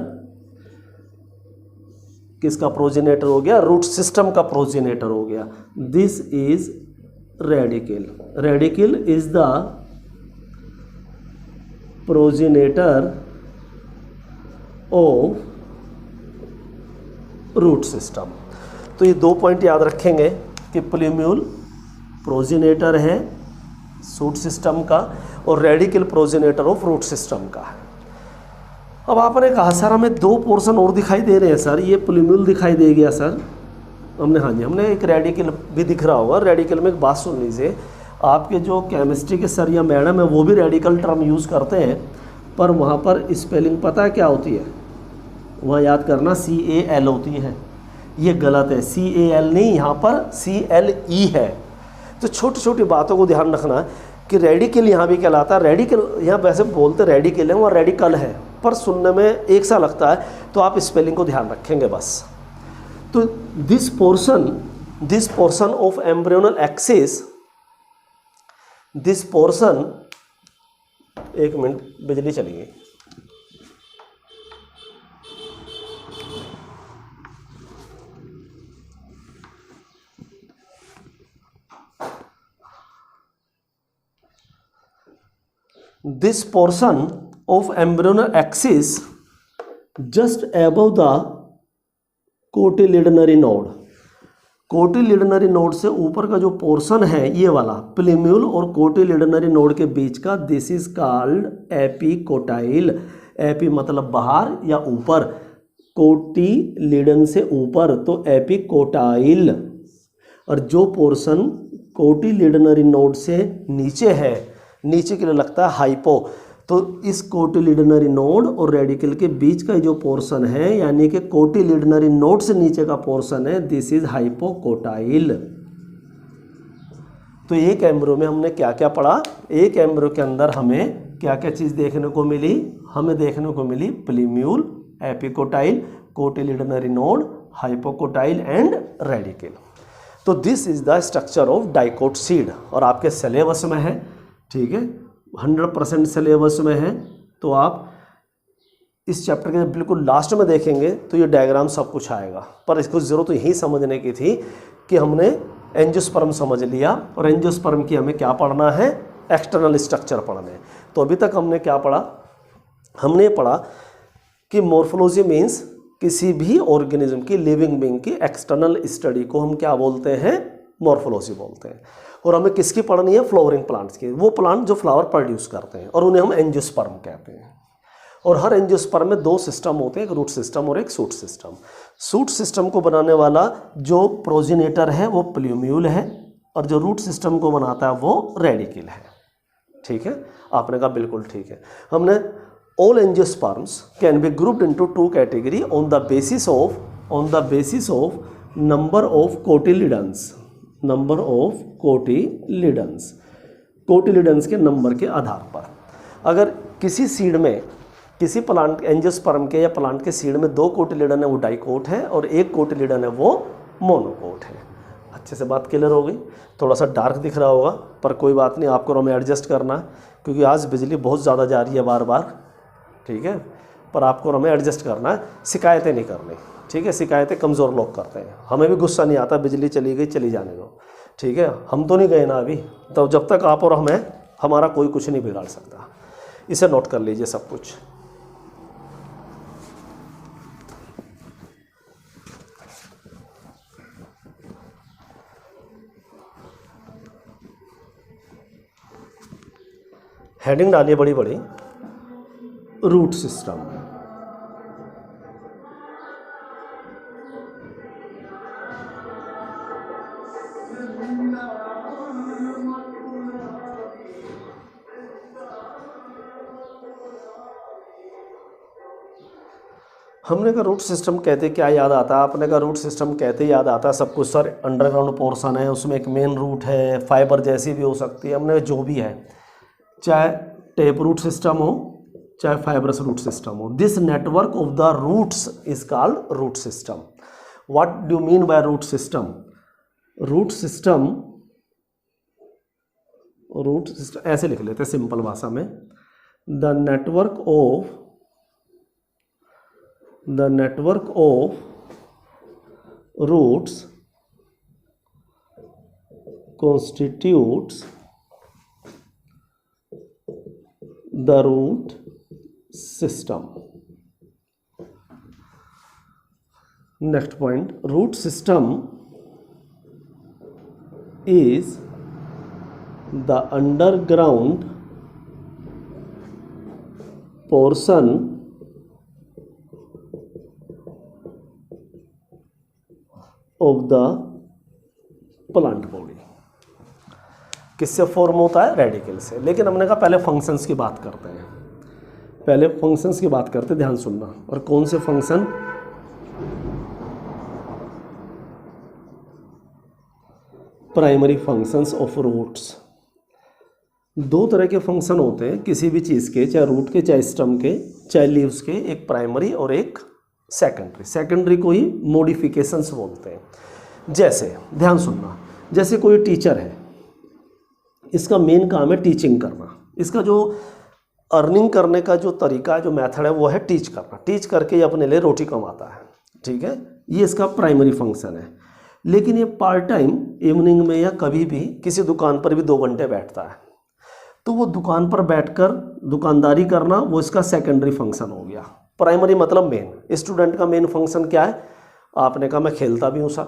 किसका प्रोजिनेटर हो गया? रूट सिस्टम का प्रोजिनेटर हो गया। This is radicle. Radicle is the progenitor of root system. तो ये दो पॉइंट याद रखेंगे कि प्लीम्यूल प्रोजिनेटर है शूट सिस्टम का, और radicle progenitor of root system का है। अब आपने कहा सर हमें दो पोर्शन और दिखाई दे रहे हैं सर, ये प्लीम्यूल दिखाई दे गया सर हमने, हाँ जी, हमने एक रेडिकल भी दिख रहा होगा। रेडिकल में एक बात सुन लीजिए, आपके जो केमिस्ट्री के सर या मैडम है वो भी रेडिकल टर्म यूज़ करते हैं, पर वहाँ पर स्पेलिंग पता है क्या होती है? वहाँ याद करना CAL होती है। ये गलत है, CAL नहीं, यहाँ पर CLE है। तो छोटी छोटी बातों को ध्यान रखना कि रेडिकल यहाँ भी कहलाता है, रेडिकल यहाँ वैसे बोलते रेडिकल है, वहाँ रेडिकल है, पर सुनने में एक सा लगता है, तो आप स्पेलिंग को ध्यान रखेंगे बस। तो this portion of embryonal axis, this portion, एक मिनट बिजली चली गई। This portion of embryonal axis just above the cotyledonary node, cotyledonary node से ऊपर का जो पोर्शन है ये वाला प्लेम्यूल और कोटिलिडनरी नोड के बीच का, this is called epicotyl. AP मतलब बाहर या ऊपर, कोटिलिडन से ऊपर तो एपिकोटाइल। और जो पोर्शन कोटिलिडनरी नोड से नीचे है, नीचे के लिए लगता है हाइपो, तो इस कोटिलिडनरी नोड और रेडिकल के बीच का जो पोर्शन है, यानी कि कोटिलिडनरी नोड से नीचे का पोर्शन है, दिस इज हाइपोकोटाइल। तो एक एम्ब्रियो में हमने क्या क्या पढ़ा, एक एम्ब्रियो के अंदर हमें क्या क्या चीज़ देखने को मिली, हमें देखने को मिली plumule, epicotyl, cotyledonary node, hypocotyl and radicle. तो this is the structure of dicot seed, और आपके सिलेबस में है, ठीक है, 100% सिलेबस में है। तो आप इस चैप्टर के बिल्कुल लास्ट में देखेंगे तो ये डायग्राम सब कुछ आएगा, पर इसको ज़रूरत यही समझने की थी कि हमने एंजियोस्पर्म समझ लिया, और एंजियोस्पर्म की हमें क्या पढ़ना है, एक्सटर्नल स्ट्रक्चर पढ़ने। तो अभी तक हमने क्या पढ़ा, हमने पढ़ा कि मॉर्फोलॉजी मीन्स किसी भी ऑर्गेनिज्म की, लिविंग बीइंग की एक्सटर्नल स्टडी को हम क्या बोलते हैं, मॉर्फोलॉजी बोलते हैं। और हमें किसकी पढ़नी है, फ्लावरिंग प्लांट्स की, वो प्लांट जो फ्लावर प्रोड्यूस करते हैं, और उन्हें हम एंजियोस्पर्म कहते हैं। और हर एंजियोस्पर्म में दो सिस्टम होते हैं, एक रूट सिस्टम और एक शूट सिस्टम। शूट सिस्टम को बनाने वाला जो प्रोजेनेटर है वो प्लेम्यूल है, और जो रूट सिस्टम को बनाता है वो रेडिकल है। ठीक है, आपने कहा बिल्कुल ठीक है। हमने all angiosperms can be grouped into two category on the basis of number of cotyledons, number of cotyledons, cotyledons के नंबर के आधार पर। अगर किसी सीड में, किसी प्लांट एंजियोस्पर्म के या प्लांट के सीड में 2 कोटिलिडन है वो डाइकोट है, और 1 कोटिलिडन है वो मोनोकोट है। अच्छे से बात क्लियर हो गई। थोड़ा सा डार्क दिख रहा होगा, पर कोई बात नहीं, आपको हमें एडजस्ट करना है, क्योंकि आज बिजली बहुत ज़्यादा जा रही है बार बार, ठीक है, पर आपको हमें एडजस्ट करना है, शिकायतें नहीं करनी, ठीक है। शिकायतें कमज़ोर लोग करते हैं, हमें भी गुस्सा नहीं आता, बिजली चली गई चली जाने दो, ठीक है, हम तो नहीं गए ना अभी, तो जब तक आप और हमें, हमारा कोई कुछ नहीं बिगाड़ सकता। इसे नोट कर लीजिए सब कुछ। हेडिंग डालिए बड़ी बड़ी, रूट सिस्टम। हमने कहा रूट सिस्टम कहते क्या याद आता है, आपने कहा रूट सिस्टम कहते याद आता है सब कुछ सर, अंडरग्राउंड पोर्शन है, उसमें एक मेन रूट है, फाइबर जैसी भी हो सकती है, हमने जो भी है, चाहे टेप रूट सिस्टम हो चाहे फाइबरस रूट सिस्टम हो, this network of the roots is called root system. What do mean by root system? Root system ऐसे लिख लेते हैं सिंपल भाषा में, the network of roots constitutes the root system. Next point, root system is the underground portion of the plant body। किससे form होता है? Radical से। लेकिन हमने कहा पहले फंक्शंस की बात करते हैं, पहले फंक्शंस की बात करते हैं, ध्यान सुनना। और कौन से function? Primary functions of roots. दो तरह के फंक्शन होते हैं किसी भी चीज़ के, चाहे रूट के, चाहे स्टम के, चाहे लीव्स के, एक प्राइमरी और एक सेकेंडरी। सेकेंडरी को ही मॉडिफिकेशंस बोलते हैं। जैसे ध्यान सुनना, जैसे कोई टीचर है, इसका मेन काम है टीचिंग करना। इसका जो अर्निंग करने का जो तरीका है, जो मेथड है, वो है टीच करना। टीच करके ये अपने लिए रोटी कमाता है, ठीक है, ये इसका प्राइमरी फंक्शन है। लेकिन ये पार्ट टाइम इवनिंग में या कभी भी किसी दुकान पर भी 2 घंटे बैठता है, तो वो दुकान पर बैठकर दुकानदारी करना, वो इसका सेकेंडरी फंक्शन हो गया। प्राइमरी मतलब मेन। स्टूडेंट का मेन फंक्शन क्या है? आपने कहा मैं खेलता भी हूँ सर,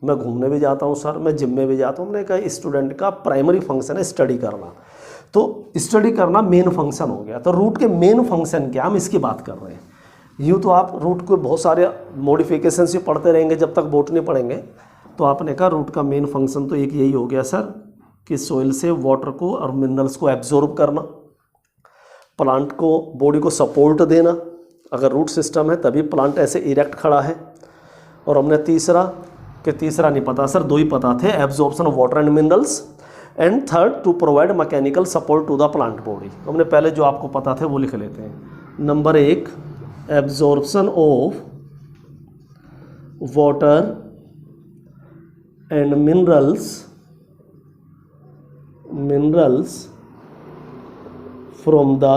मैं घूमने भी जाता हूँ सर, मैं जिम में भी जाता हूँ। हमने कहा स्टूडेंट का प्राइमरी फंक्शन है स्टडी करना, तो स्टडी करना मेन फंक्शन हो गया। तो रूट के मेन फंक्शन क्या, हम इसकी बात कर रहे हैं। यूँ तो आप रूट को बहुत सारे मॉडिफिकेशन से पढ़ते रहेंगे जब तक बॉटनी पढ़ेंगे। तो आपने कहा रूट का मेन फंक्शन तो एक यही हो गया सर कि सोइल से वाटर को और मिनरल्स को एब्जॉर्ब करना, प्लांट को, बॉडी को सपोर्ट देना। अगर रूट सिस्टम है तभी प्लांट ऐसे इरेक्ट खड़ा है। और हमने तीसरा नहीं पता सर, 2 ही पता थे, absorption of water and minerals, and third to provide mechanical support to the plant body. हमने पहले जो आपको पता थे वो लिख लेते हैं। Number 1, absorption of water and minerals from the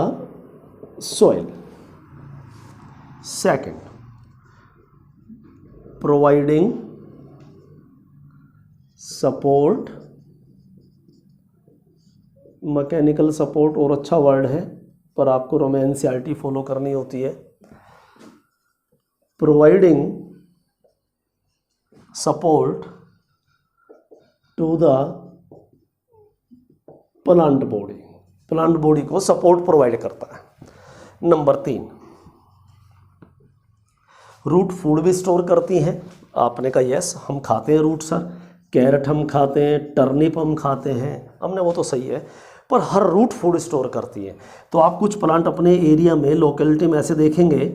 soil. Second, providing support, mechanical support और अच्छा वर्ड है पर आपको रोमेंसियलिटी फॉलो करनी होती है। Providing support to the plant body, plant body को सपोर्ट प्रोवाइड करता है। नंबर 3, रूट फूड भी स्टोर करती हैं। आपने कहा यस, हम खाते हैं रूट सर, कैरेट हम खाते हैं, टर्निप हम खाते हैं। हमने वो तो सही है, पर हर रूट फूड स्टोर करती है। तो आप कुछ प्लांट अपने एरिया में, लोकेलिटी में ऐसे देखेंगे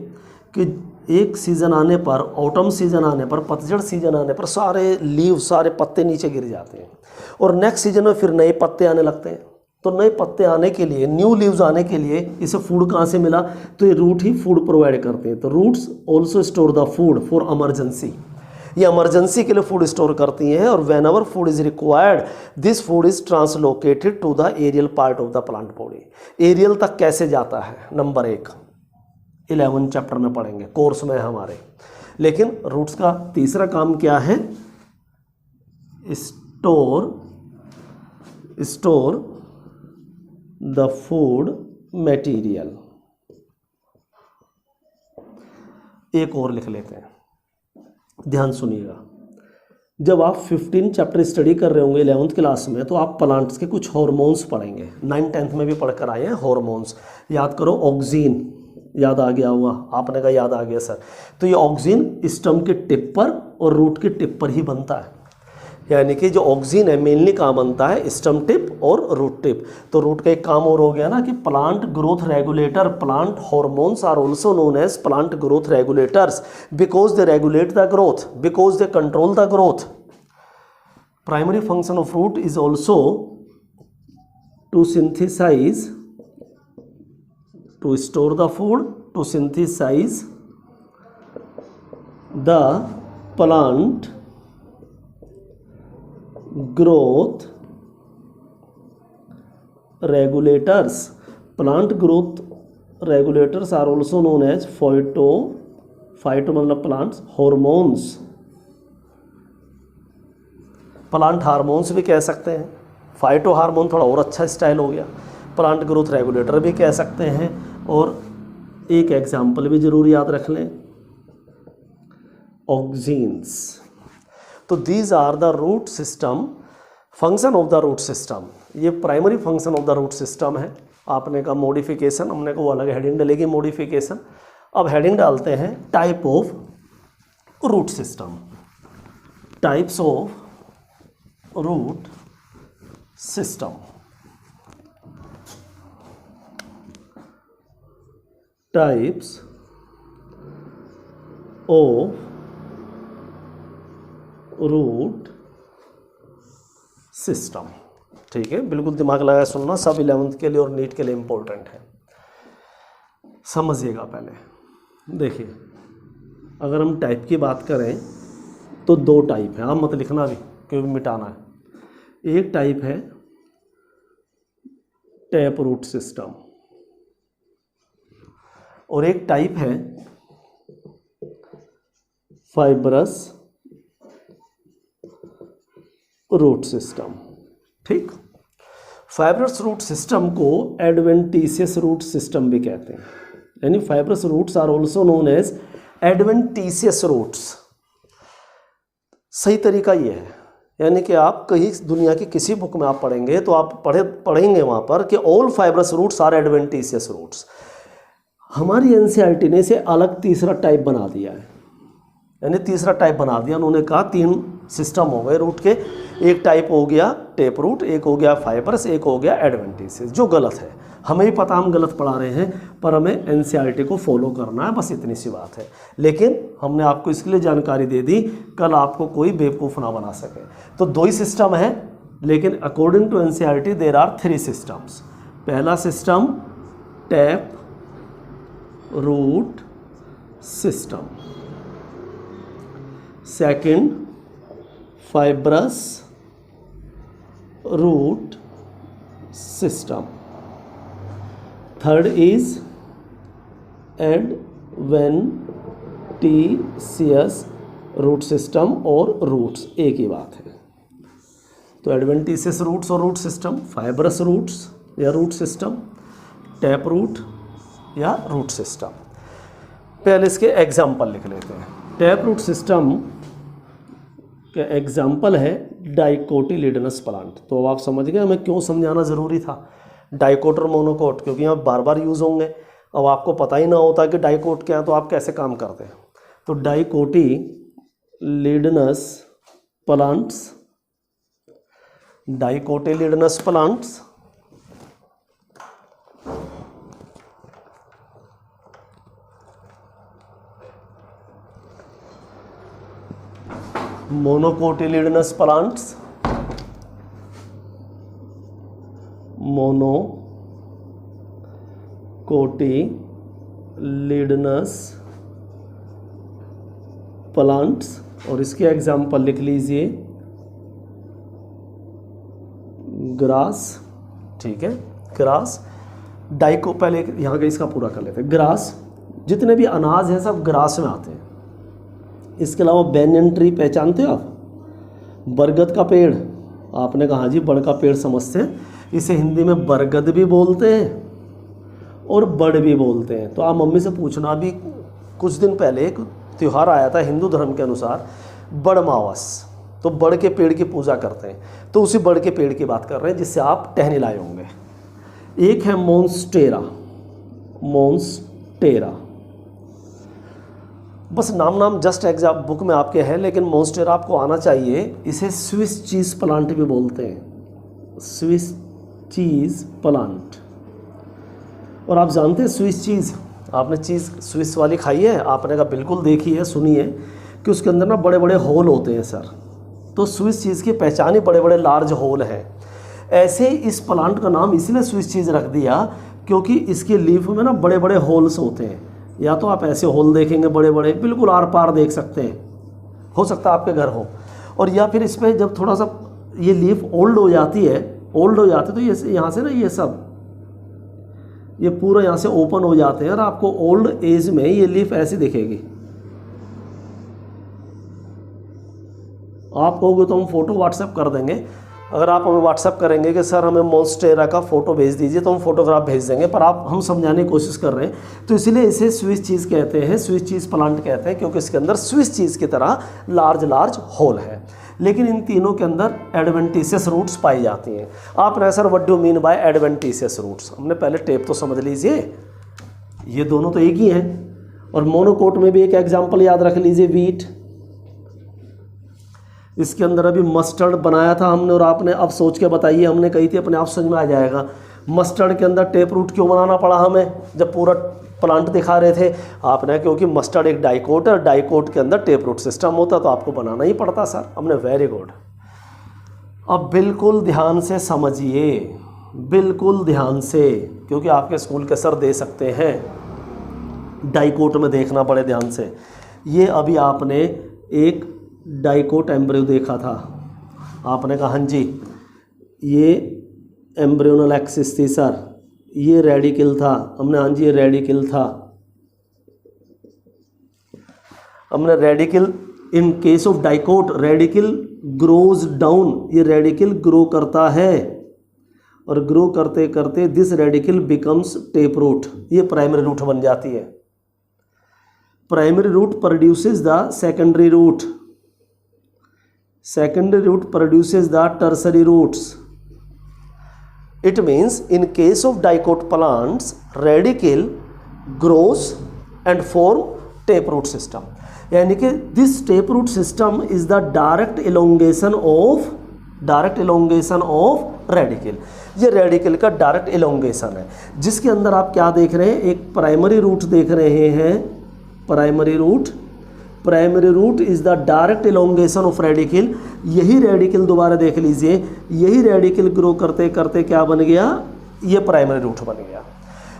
कि एक सीज़न आने पर, ऑटम सीज़न आने पर, पतझड़ सीज़न आने पर सारे लीव, सारे पत्ते नीचे गिर जाते हैं और नेक्स्ट सीजन में फिर नए पत्ते आने लगते हैं। तो नए पत्ते आने के लिए, न्यू लीव्स आने के लिए इसे फूड कहाँ से मिला? तो ये रूट ही फूड प्रोवाइड करते हैं। तो roots also store the food for emergency. ये इमरजेंसी के लिए फूड स्टोर करती हैं। और whenever food is required, this food is translocated to the aerial part of the plant body. Aerial तक कैसे जाता है? नंबर 1 11 चैप्टर में पढ़ेंगे, कोर्स में हमारे। लेकिन रूट्स का तीसरा काम क्या है? Store the food material. एक और लिख लेते हैं, ध्यान सुनिएगा। जब आप 15 चैप्टर स्टडी कर रहे होंगे 11th क्लास में, तो आप प्लांट्स के कुछ हार्मोन्स पढ़ेंगे। 9th 10th में भी पढ़कर आए हैं हार्मोन्स। याद करो, ऑक्सीन याद आ गया हुआ, आपने कहा याद आ गया सर। तो ये ऑक्सीन स्टम के टिप पर और रूट के टिप पर ही बनता है। यानी कि जो ऑक्सीन है मेनली कहाँ बनता है? स्टम टिप और रूट टिप। तो रूट का एक काम और हो गया ना कि plant growth regulator. Plant hormones are also known as plant growth regulators because they regulate the growth, because they control the growth. Primary function of root is also to synthesize, to store the food, to synthesize the plant growth regulators. Plant growth regulators are also known as phyto मतलब plants hormones, plant hormones भी कह सकते हैं। Phyto hormone थोड़ा और अच्छा style हो गया। प्लांट ग्रोथ रेगुलेटर भी कह सकते हैं। और एक एग्जाम्पल भी जरूर याद रख लें, ऑक्सीन्स। तो these are the root system, function of the root system. ये primary function of the root system है। आपने कहा मॉडिफिकेशन, हमने कहा वो अलग हेडिंग डलेगी मॉडिफिकेशन। अब हेडिंग डालते हैं type of root system, types of root system. Types of root system. ठीक है, बिल्कुल दिमाग लगाए सुनना, सब 11th के लिए और नीट के लिए इम्पोर्टेंट है, समझिएगा। पहले देखिए, अगर हम टाइप की बात करें तो 2 टाइप है, आप मत लिखना भी क्योंकि मिटाना है। एक टाइप है टैप रूट सिस्टम और एक टाइप है फाइब्रस रूट सिस्टम। ठीक, फाइब्रस रूट सिस्टम को एडवेंटिशियस रूट सिस्टम भी कहते हैं, यानी fibrous roots are also known as adventitious roots. सही तरीका ये है, यानी कि आप कहीं दुनिया की किसी बुक में आप पढ़ेंगे तो आप पढ़ेंगे वहाँ पर कि all fibrous roots are adventitious roots. हमारी एनसीईआरटी ने इसे अलग तीसरा टाइप बना दिया है, यानी तीसरा टाइप बना दिया। उन्होंने कहा 3 सिस्टम हो गए रूट के, एक टाइप हो गया टेप रूट, एक हो गया फाइब्रस, एक हो गया एडवेंटिशियस, जो गलत है। हमें ही पता हम गलत पढ़ा रहे हैं, पर हमें एनसीईआरटी को फॉलो करना है, बस इतनी सी बात है। लेकिन हमने आपको इसके लिए जानकारी दे दी, कल आपको कोई बेवकूफ़ ना बना सके। तो 2 ही सिस्टम है, लेकिन according to NCERT there are 3 systems. पहला system tap root system, second fibrous root system, third is adventitious root system, और रूट्स एक ही बात है। तो एडवेंटिशियस रूट्स और रूट सिस्टम, फाइब्रस रूट्स या रूट सिस्टम, टैप रूट या रूट सिस्टम। पहले इसके एग्जाम्पल लिख लेते हैं। टैप रूट सिस्टम का एग्जाम्पल है डाइकोटिलिडनस प्लांट। तो अब आप समझ गए हमें क्यों समझाना ज़रूरी था डाइकोट और मोनोकोट, क्योंकि यहाँ बार बार यूज़ होंगे। अब आपको पता ही ना होता कि डाइकोट क्या है तो आप कैसे काम करते हैं। तो dicotyledonous plants, dicotyledonous plants monocotyledonous plants, monocotyledonous plants, और इसके एग्जाम्पल लिख लीजिए ग्रास। ठीक है, ग्रास, डाइको, पहले यहाँ का इसका पूरा कर लेते हैं। ग्रास, जितने भी अनाज हैं सब ग्रास में आते हैं। इसके अलावा बैनियन ट्री पहचानते हो आप, बरगद का पेड़। आपने कहा जी बड़ का पेड़ समझते हैं, इसे हिंदी में बरगद भी बोलते हैं और बड़ भी बोलते हैं। तो आप मम्मी से पूछना, भी कुछ दिन पहले एक त्यौहार आया था हिंदू धर्म के अनुसार, बड़ मावस, तो बड़ के पेड़ की पूजा करते हैं। तो उसी बड़ के पेड़ की बात कर रहे हैं जिससे आप टहनी लाए होंगे। एक है मोन्स्टेरा, मोन्स्टेरा, बस नाम जस्ट एग्जाम बुक में आपके है, लेकिन मोन्स्टेरा आपको आना चाहिए। इसे स्विस चीज़ प्लांट भी बोलते हैं, स्विस चीज़ प्लांट। और आप जानते हैं स्विस चीज़, आपने चीज़ स्विस वाली खाई है? आपने कहा बिल्कुल देखी है, सुनी है कि उसके अंदर ना बड़े बड़े होल होते हैं सर। तो स्विस चीज़ की पहचान ही बड़े बड़े लार्ज होल हैं। ऐसे इस प्लांट का नाम इसलिए स्विस चीज़ रख दिया क्योंकि इसके लीफ में ना बड़े बड़े होल्स होते हैं। या तो आप ऐसे होल देखेंगे बड़े बड़े, बिल्कुल आर पार देख सकते हैं, हो सकता है आपके घर हो। और या फिर इस पर जब थोड़ा सा ये लीफ ओल्ड हो जाती है तो ये यहाँ से ना ये सब ये पूरा यहाँ से ओपन हो जाते हैं और आपको ओल्ड एज में ये लीफ ऐसी दिखेगी। आप कहोगे तो हम फ़ोटो व्हाट्सएप कर देंगे। अगर आप हमें व्हाट्सएप करेंगे कि सर हमें मोन्स्टेरा का फ़ोटो भेज दीजिए तो हम फोटोग्राफ भेज देंगे, पर आप हम समझाने की कोशिश कर रहे हैं। तो इसीलिए इसे स्विस चीज़ कहते हैं, स्विस चीज़ प्लांट कहते हैं, क्योंकि इसके अंदर स्विस चीज़ की तरह लार्ज होल है। लेकिन इन तीनों के अंदर एडवेंटिशियस रूट्स पाई जाती हैं। आपने sir what do mean by adventitious roots, हमने पहले टेप तो समझ लीजिए, ये दोनों तो एक ही हैं। और मोनोकोट में भी एक एग्जाम्पल याद रख लीजिए, वीट। इसके अंदर अभी मस्टर्ड बनाया था हमने, और आपने अब सोच के बताइए, हमने कही थी अपने आप समझ में आ जाएगा। मस्टर्ड के अंदर टेप रूट क्यों बनाना पड़ा हमें जब पूरा प्लांट दिखा रहे थे? आपने क्योंकि मस्टर्ड एक डाइकोट है, डाइकोट के अंदर टेप रूट सिस्टम होता तो आपको बनाना ही पड़ता सर। हमने वेरी गुड। अब बिल्कुल ध्यान से समझिए, बिल्कुल ध्यान से, क्योंकि आपके स्कूल के सर दे सकते हैं। डाइकोट में देखना बड़े ध्यान से। ये अभी आपने एक डाइकोट एम्ब्रियो देखा था, आपने कहा हाँ जी ये एम्ब्रियोनल एक्सिस थी सर, ये रेडिकल था, हमने हाँ जी ये रेडिकल था। हमने radicle, in case of dicot radicle grows down, ये रेडिकल ग्रो करता है और ग्रो करते करते this radicle becomes tap root, ये प्राइमरी रूट बन जाती है। Primary root produces the secondary root, secondary root produces the tertiary roots. It means in case of dicot plants, radicle grows and form taproot system. यानी कि this taproot system is the direct elongation of radicle. ये radicle का direct elongation है, जिसके अंदर आप क्या देख रहे हैं, एक primary root देख रहे हैं। Primary root is the direct elongation of radicle. यही रेडिकल दोबारा देख लीजिए, यही रेडिकल ग्रो करते करते क्या बन गया, ये प्राइमरी रूट बन गया।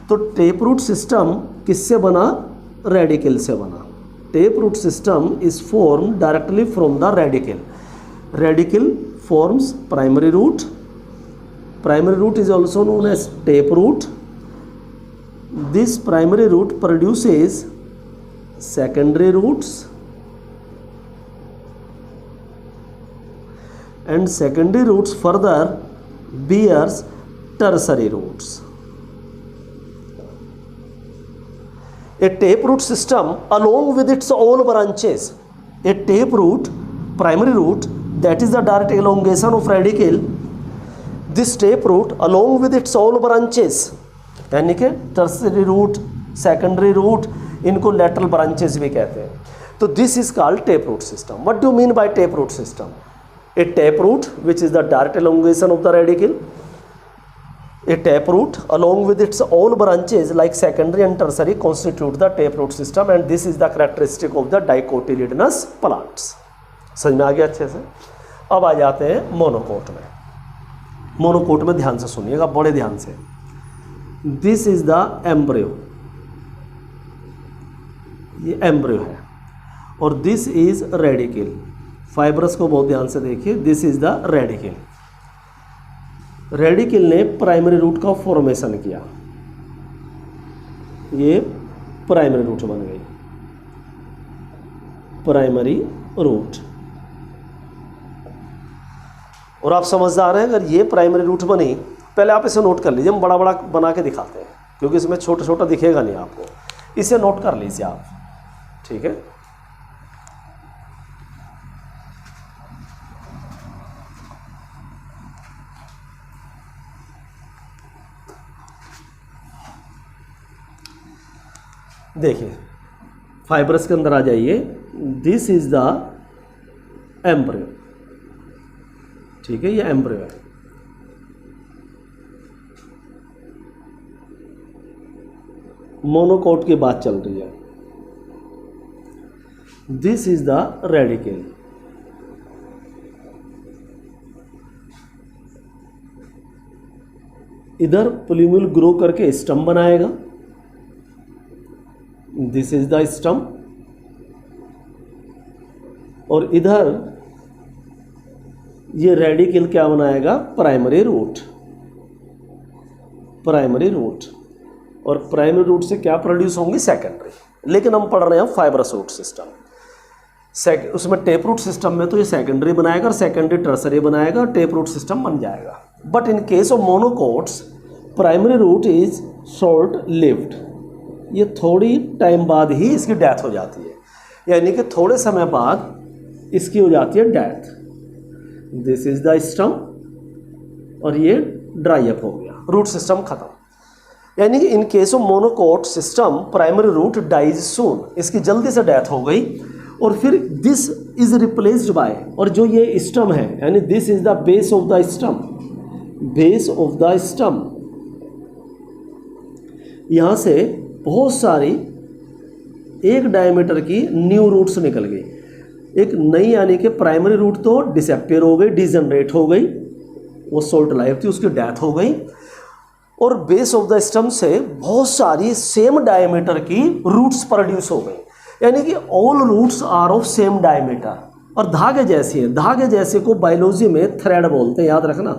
तो टेप रूट सिस्टम किससे बना, रेडिकल से बना। Tap root system is form directly from the radicle. Radicle forms primary root, primary root is also known as tap root. This primary root produces secondary roots and secondary roots further bears tertiary roots. A taproot system along with its all branches, a taproot primary root that is the direct elongation of radicle, this taproot along with its all branches, यानी कि tertiary root, secondary root, इनको lateral branches भी कहते हैं। तो this is called tap root system. What do mean by tap root system? A tap root which is the direct elongation of the radicle, a tap root along with its all branches like secondary and tertiary constitute the taproot system and this is the characteristic of the dicotyledonous plants। समझ में आ गया अच्छे से? अब आ जाते हैं monocot में। Monocot में ध्यान से सुनिएगा, बड़े ध्यान से। दिस इज द एम्ब्रियो, ये एम्ब्रियो है, और दिस इज रेडिकल। फाइब्रस को बहुत ध्यान से देखिए, this is the radicle. Radical ने प्राइमरी रूट का फॉर्मेशन किया, ये प्राइमरी रूट बन गई, प्राइमरी रूट। और आप समझदार हैं, अगर ये प्राइमरी रूट बनी, पहले आप इसे नोट कर लीजिए, हम बड़ा बड़ा बना के दिखाते हैं क्योंकि इसमें छोटा छोटा दिखेगा नहीं आपको, इसे नोट कर लीजिए आप, ठीक है। देखिए फाइब्रस के अंदर आ जाइए, दिस इज द एम्ब्रियो, ठीक है, ये एम्ब्रियो है। मोनोकोट की बात चल रही है। दिस इज द रेडिकल, इधर प्लूम्यूल ग्रो करके स्टम बनाएगा, दिस इज द स्टम, और इधर ये रेडिकल क्या बनाएगा, प्राइमरी रूट, प्राइमरी रूट, और प्राइमरी रूट से क्या प्रोड्यूस होंगी, सेकेंडरी। लेकिन हम पढ़ रहे हैं फाइब्रस रूट सिस्टम, उसमें टेप रूट सिस्टम में तो ये सेकेंडरी बनाएगा और सेकेंडरी टर्सरी बनाएगा, टेप रूट सिस्टम बन जाएगा। But in case of monocots primary root is short lived, ये थोड़ी टाइम बाद ही इसकी डेथ हो जाती है, यानी कि थोड़े समय बाद इसकी हो जाती है death. This is the stem, और ये ड्राई अप हो गया, रूट सिस्टम खत्म। यानी कि in case of monocot system primary root dies soon, इसकी जल्दी से डेथ हो गई, और फिर दिस इज रिप्लेस्ड बाय, और जो ये स्टम है यानी this is the base of the stem, base of the stem, यहाँ से बहुत सारी एक डायमीटर की न्यू रूट्स निकल गई। एक नई यानी कि प्राइमरी रूट तो डिसअपियर हो गई, डिजनरेट हो गई, वो शॉर्ट लाइफ थी, उसकी डेथ हो गई। और बेस ऑफ द स्टम से बहुत सारी सेम डायमीटर की रूट्स प्रोड्यूस हो गई, यानी कि all roots are of same diameter और धागे जैसी है। धागे जैसे को बायोलॉजी में थ्रेड बोलते हैं, याद रखना।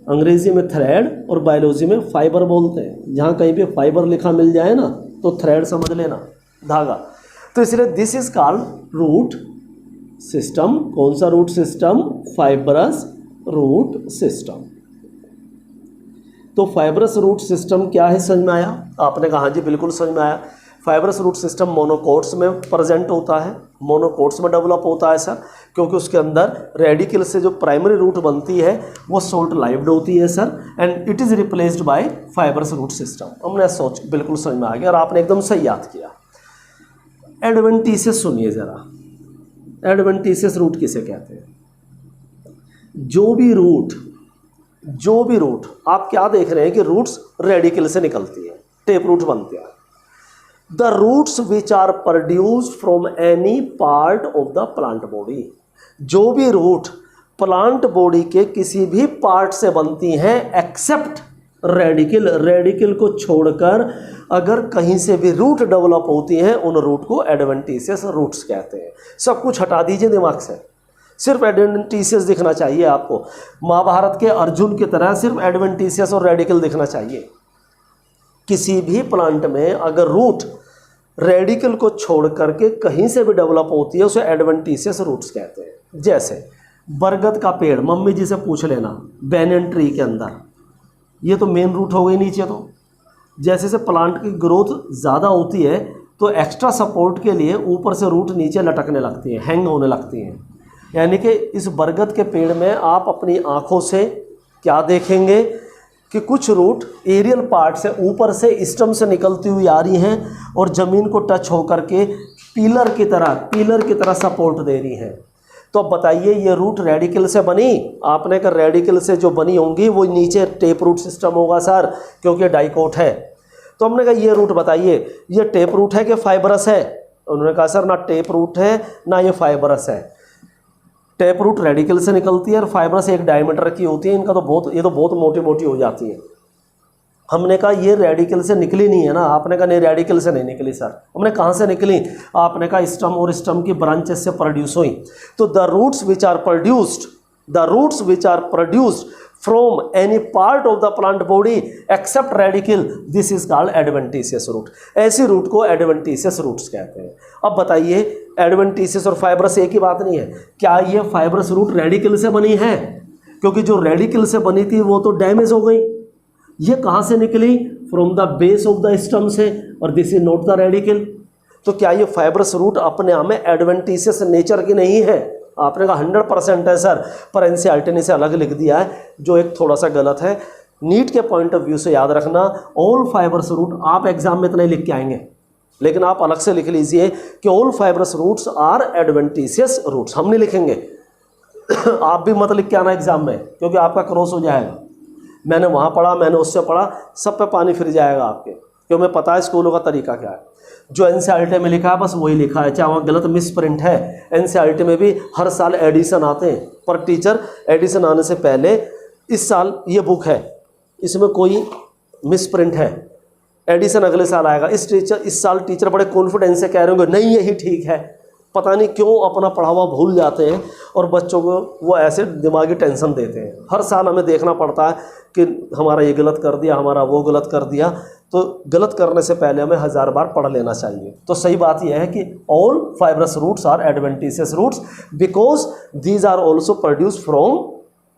अंग्रेजी में थ्रेड और बायोलॉजी में फाइबर बोलते हैं। जहाँ कहीं पे फाइबर लिखा मिल जाए ना तो थ्रेड समझ लेना, धागा। तो इसलिए this is called root system. कौन सा root system? Fibrous root system. तो फाइबरस रूट सिस्टम क्या है, समझ में आया? आपने कहा जी बिल्कुल समझ में आया। फाइबरस रूट सिस्टम मोनोकोट्स में प्रेजेंट होता है, मोनोकोट्स में डेवलप होता है सर, क्योंकि उसके अंदर रेडिकल से जो प्राइमरी रूट बनती है वो शॉर्ट लाइव्ड होती है sir, and it is replaced by fibrous root system. हमने सोच बिल्कुल समझ में आ गया और आपने एकदम सही याद किया। एडवेंटिशियस सुनिए ज़रा, एडवेंटिशियस रूट किसे कहते हैं? जो भी रूट आप क्या देख रहे हैं कि रूट्स रेडिकल से निकलती है, टेप रूट बनते हैं। The roots which are produced from any part of the plant body, जो भी रूट प्लांट बॉडी के किसी भी पार्ट से बनती हैं एक्सेप्ट रेडिकल, रेडिकल को छोड़कर अगर कहीं से भी रूट डेवलप होती हैं उन रूट को एडवेंटिशियस रूट्स कहते हैं। सब कुछ हटा दीजिए दिमाग से, सिर्फ एडवेंटिशियस दिखना चाहिए आपको। महाभारत के अर्जुन की तरह सिर्फ एडवेंटिशियस और रेडिकल दिखना चाहिए। किसी भी प्लांट में अगर रूट रेडिकल को छोड़ करके कहीं से भी डेवलप होती है उसे एडवेंटिशियस रूट्स कहते हैं। जैसे बरगद का पेड़, मम्मी जी से पूछ लेना, बैनियन ट्री के अंदर ये तो मेन रूट हो गई नीचे। तो जैसे से प्लांट की ग्रोथ ज़्यादा होती है तो एक्स्ट्रा सपोर्ट के लिए ऊपर से रूट नीचे लटकने लगती हैं, हैंग होने लगती हैं। यानी कि इस बरगद के पेड़ में आप अपनी आँखों से क्या देखेंगे कि कुछ रूट एरियल पार्ट से ऊपर से स्टम से निकलती हुई आ रही हैं और ज़मीन को टच होकर के पिलर की तरह सपोर्ट दे रही हैं। तो अब बताइए ये रूट रेडिकल से बनी? आपने कहा रेडिकल से जो बनी होंगी वो नीचे टेप रूट सिस्टम होगा सर, क्योंकि डाइकोट है। तो हमने कहा ये रूट बताइए ये टेप रूट है कि फाइबरस है? उन्होंने कहा सर ना टेप रूट है ना ये फाइबरस है। टेप रूट रेडिकल से निकलती है और फाइबरस एक डायमीटर की होती है। इनका तो ये तो बहुत मोटी मोटी हो जाती है। हमने कहा ये रेडिकल से निकली नहीं है ना? आपने कहा नहीं रेडिकल से नहीं निकली सर। हमने कहाँ से निकली? आपने कहा स्टम और स्टम की ब्रांचेस से प्रोड्यूस हुई। तो the roots which are produced from any part of the plant body except radical, this is called adventitious root. ऐसी रूट को एडवेंटिशियस रूट्स कहते हैं। अब बताइए एडवेंटिशियस और फाइबरस एक ही बात नहीं है? क्या ये फाइबरस रूट रेडिकल से बनी है? क्योंकि जो रेडिकल से बनी थी वो तो डैमेज हो गई। ये कहाँ से निकली? From the base of the stem से, और this is not the radicle. तो क्या ये फाइबरस रूट अपने आप में एडवेंटिशियस नेचर की नहीं है? आपने कहा 100% है सर, पर एनसीईआरटी ने इसे अलग लिख दिया है जो एक थोड़ा सा गलत है। नीट के पॉइंट ऑफ व्यू से याद रखना ऑल फाइबरस रूट, आप एग्जाम में इतना ही लिख के आएंगे, लेकिन आप अलग से लिख लीजिए कि all fibrous roots are adventitious roots. हम नहीं लिखेंगे आप भी मत लिख के आना एग्जाम में, क्योंकि आपका क्रॉस हो जाएगा। मैंने वहाँ पढ़ा, मैंने उससे पढ़ा, सब पे पानी फिर जाएगा आपके, क्योंकि मैं पता है स्कूलों का तरीका क्या है। जो एनसीईआरटी में लिखा है बस वही लिखा है, चाहे वहाँ गलत मिस प्रिंट है। एनसीईआरटी में भी हर साल एडिशन आते हैं, पर टीचर एडिशन आने से पहले इस साल ये बुक है, इसमें कोई मिस प्रिंट है, एडिशन अगले साल आएगा। इस साल टीचर बड़े कॉन्फिडेंस से कह रहे होंगे नहीं यही ठीक है। पता नहीं क्यों अपना पढ़ा हुआ भूल जाते हैं और बच्चों को वो ऐसे दिमागी टेंशन देते हैं। हर साल हमें देखना पड़ता है कि हमारा ये गलत कर दिया, हमारा वो गलत कर दिया। तो गलत करने से पहले हमें 1000 बार पढ़ लेना चाहिए। तो सही बात यह है कि all fibrous roots are adventitious roots because these are also produced from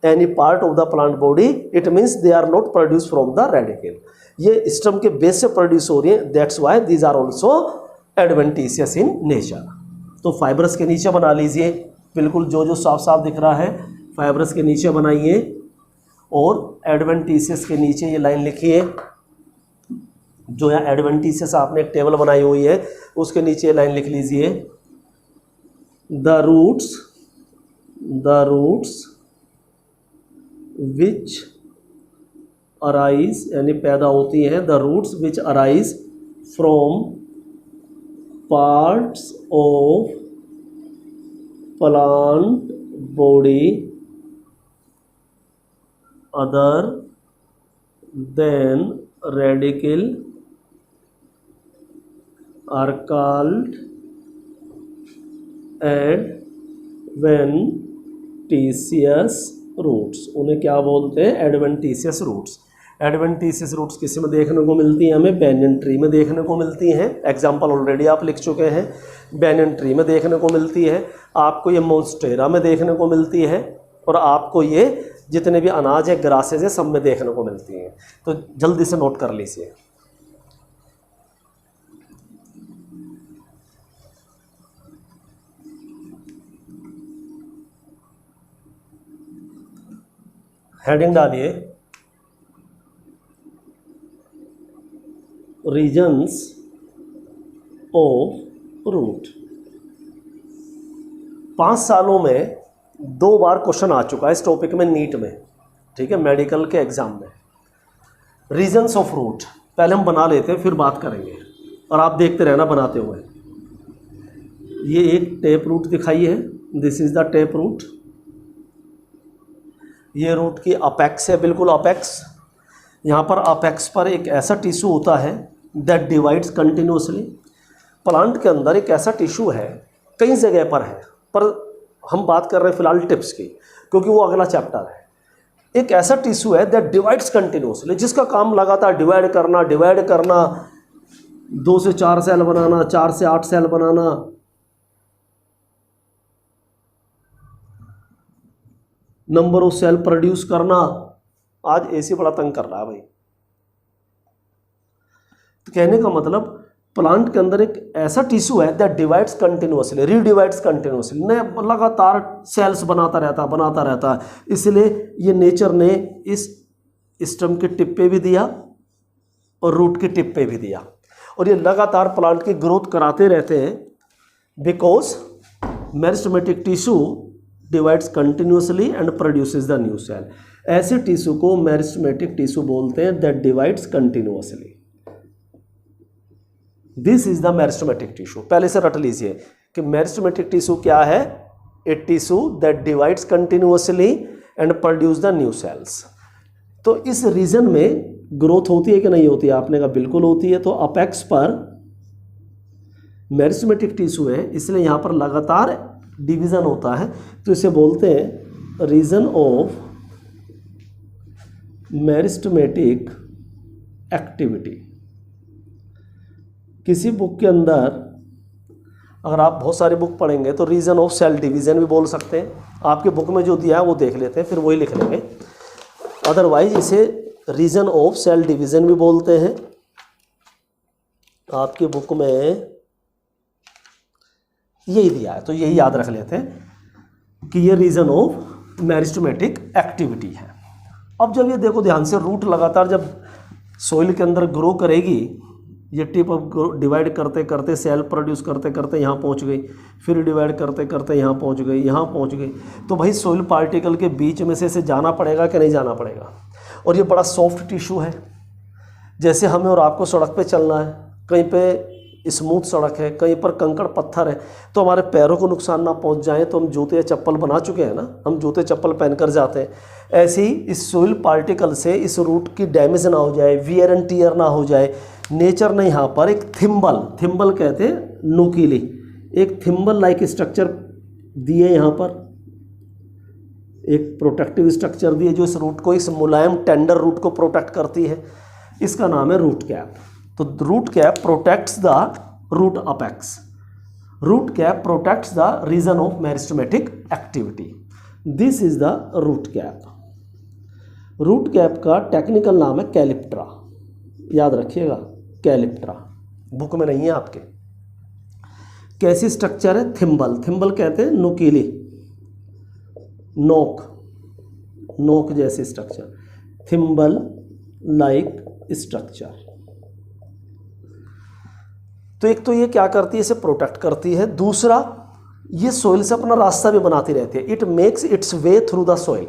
any part of the plant body, it means they are not produced from the radical. ये स्टम के बेस से प्रोड्यूस हो रही है, that's why these are also adventitious in nature. तो fibrous के नीचे बना लीजिए, बिल्कुल जो जो साफ साफ दिख रहा है फाइबरस के नीचे बनाइए, और एडवेंटिशियस के नीचे ये लाइन लिखिए। जो यहाँ एडवेंटिशियस आपने एक टेबल बनाई हुई है उसके नीचे ये लाइन लिख लीजिए, द रूट्स विच अराइज, यानी पैदा होती हैं, the roots which arise from parts of plant body other than radicle are called adventitious roots। उन्हें क्या बोलते हैं? Adventitious roots. एडवेंटिशियस रूट्स किस में देखने को मिलती हैं? हमें बैनियन ट्री में देखने को मिलती हैं। एग्जाम्पल ऑलरेडी आप लिख चुके हैं। बैनियन ट्री में देखने को मिलती है, आपको ये मोन्स्टेरा में देखने को मिलती है, और आपको ये जितने भी अनाज है, ग्रासेज है, सब में देखने को मिलती हैं। तो जल्दी से नोट कर लीजिए। हेडिंग डालिए, रीजन्स ऑफ रूट। 5 सालों में 2 बार क्वेश्चन आ चुका है इस टॉपिक में नीट में, ठीक है, मेडिकल के एग्जाम में। रीजन्स ऑफ रूट पहले हम बना लेते हैं, फिर बात करेंगे, और आप देखते रहना बनाते हुए। ये एक टेप रूट दिखाई है, this is the tap root. ये रूट की अपेक्स है, बिल्कुल अपेक्स। यहाँ पर अपेक्स पर एक ऐसा टिश्यू होता है दैट डिवाइड्स कंटिन्यूसली। प्लांट के अंदर एक ऐसा टिश्यू है, कई जगह पर है, पर हम बात कर रहे हैं फिलहाल टिप्स की, क्योंकि वो अगला चैप्टर है। एक ऐसा टिश्यू है दैट डिवाइड्स कंटिन्यूसली, जिसका काम लगातार डिवाइड करना, 2 से 4 सेल बनाना, 4 से 8 सेल बनाना, नंबर ऑफ सेल प्रोड्यूस करना। आज एसी बड़ा तंग कर रहा है भाई। तो कहने का मतलब प्लांट के अंदर एक ऐसा टिश्यू है दैट डिवाइड्स कंटिन्यूसली, रीडिवाइड्स कंटिन्यूसली, ने लगातार सेल्स बनाता रहता है। इसलिए ये नेचर ने इस स्टेम के टिप पे भी दिया और रूट के टिप पे भी दिया, और ये लगातार प्लांट की ग्रोथ कराते रहते हैं, because meristematic tissue divides continuously and produces the new cell. ऐसे टिश्यू को मेरिस्टेमेटिक टिश्यू बोलते हैं that divides continuously. This is the meristematic tissue. पहले से रट लीजिए कि मेरिस्टेमेटिक टिश्यू क्या है? A tissue that divides continuously and produce the new cells. तो इस रीजन में ग्रोथ होती है कि नहीं होती है? आपने कहा बिल्कुल होती है। तो अपेक्स पर मेरिस्टेमेटिक टिश्यू है, इसलिए यहाँ पर लगातार डिवीजन होता है, तो इसे बोलते हैं रीजन ऑफ मेरिस्टेमेटिक एक्टिविटी। किसी बुक के अंदर अगर आप बहुत सारी बुक पढ़ेंगे तो रीजन ऑफ सेल डिवीजन भी बोल सकते हैं। आपके बुक में जो दिया है वो देख लेते हैं, फिर वही लिख लेंगे। अदरवाइज इसे रीजन ऑफ सेल डिवीजन भी बोलते हैं। आपकी बुक में यही दिया है, तो यही याद रख लेते हैं कि ये रीजन ऑफ मेरिस्टेमेटिक एक्टिविटी है। अब जब ये देखो ध्यान से, रूट लगातार जब सोइल के अंदर ग्रो करेगी, ये टिप अब डिवाइड करते करते, सेल प्रोड्यूस करते करते यहाँ पहुँच गई, फिर डिवाइड करते करते यहाँ पहुँच गई, यहाँ पहुँच गई, तो भाई सोइल पार्टिकल के बीच में से इसे जाना पड़ेगा कि नहीं जाना पड़ेगा? और ये बड़ा सॉफ्ट टिश्यू है। जैसे हमें और आपको सड़क पे चलना है, कहीं पे स्मूथ सड़क है, कहीं पर कंकड़ पत्थर है, तो हमारे पैरों को नुकसान ना पहुंच जाए, तो हम जूते या चप्पल बना चुके हैं ना, हम जूते चप्पल पहनकर जाते हैं। ऐसे ही इस सोइल पार्टिकल से इस रूट की डैमेज ना हो जाए, वियर एंड टीयर ना हो जाए, नेचर ने यहाँ पर एक थिम्बल कहते हैं नुकीली, एक थिम्बल लाइक स्ट्रक्चर दिए, यहाँ पर एक प्रोटेक्टिव स्ट्रक्चर दिए जो इस रूट को, इस मुलायम टेंडर रूट को प्रोटेक्ट करती है। इसका नाम है रूट कैप। तो root cap protects the root apex. Root cap protects the region of meristematic activity. This is the root cap. Root cap का टेक्निकल नाम है कैलिप्ट्रा, याद रखिएगा, कैलिप्ट्रा। बुक में नहीं है आपके। कैसी स्ट्रक्चर है? थिम्बल कहते हैं नुकीली, नोक जैसी स्ट्रक्चर, थिम्बल लाइक स्ट्रक्चर। तो एक तो ये क्या करती है, इसे प्रोटेक्ट करती है। दूसरा, ये सोइल से अपना रास्ता भी बनाती रहती है। It makes its way through the soil.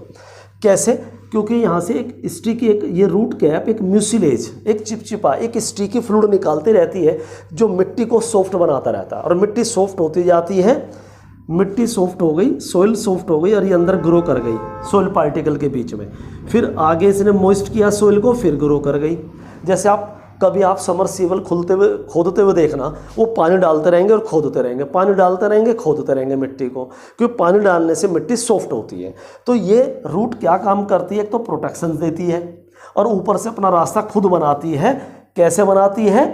कैसे? क्योंकि यहाँ से एक स्टिकी, एक ये रूट कैप एक म्यूसिलेज, एक चिपचिपा, एक स्टिकी फ्लूइड निकालती रहती है जो मिट्टी को सॉफ्ट बनाता रहता है, और मिट्टी सॉफ्ट होती जाती है मिट्टी सॉफ्ट हो गई, सॉइल सॉफ्ट हो गई और ये अंदर ग्रो कर गई सॉइल पार्टिकल के बीच में। फिर आगे इसने मॉइस्ट किया सॉइल को, फिर ग्रो कर गई। जैसे कभी आप समरसीबल खोदते हुए देखना, वो पानी डालते रहेंगे और खोदते रहेंगे, पानी डालते रहेंगे, खोदते रहेंगे मिट्टी को, क्योंकि पानी डालने से मिट्टी सॉफ्ट होती है। तो ये रूट क्या काम करती है, एक तो प्रोटेक्शन देती है और ऊपर से अपना रास्ता खुद बनाती है। कैसे बनाती है?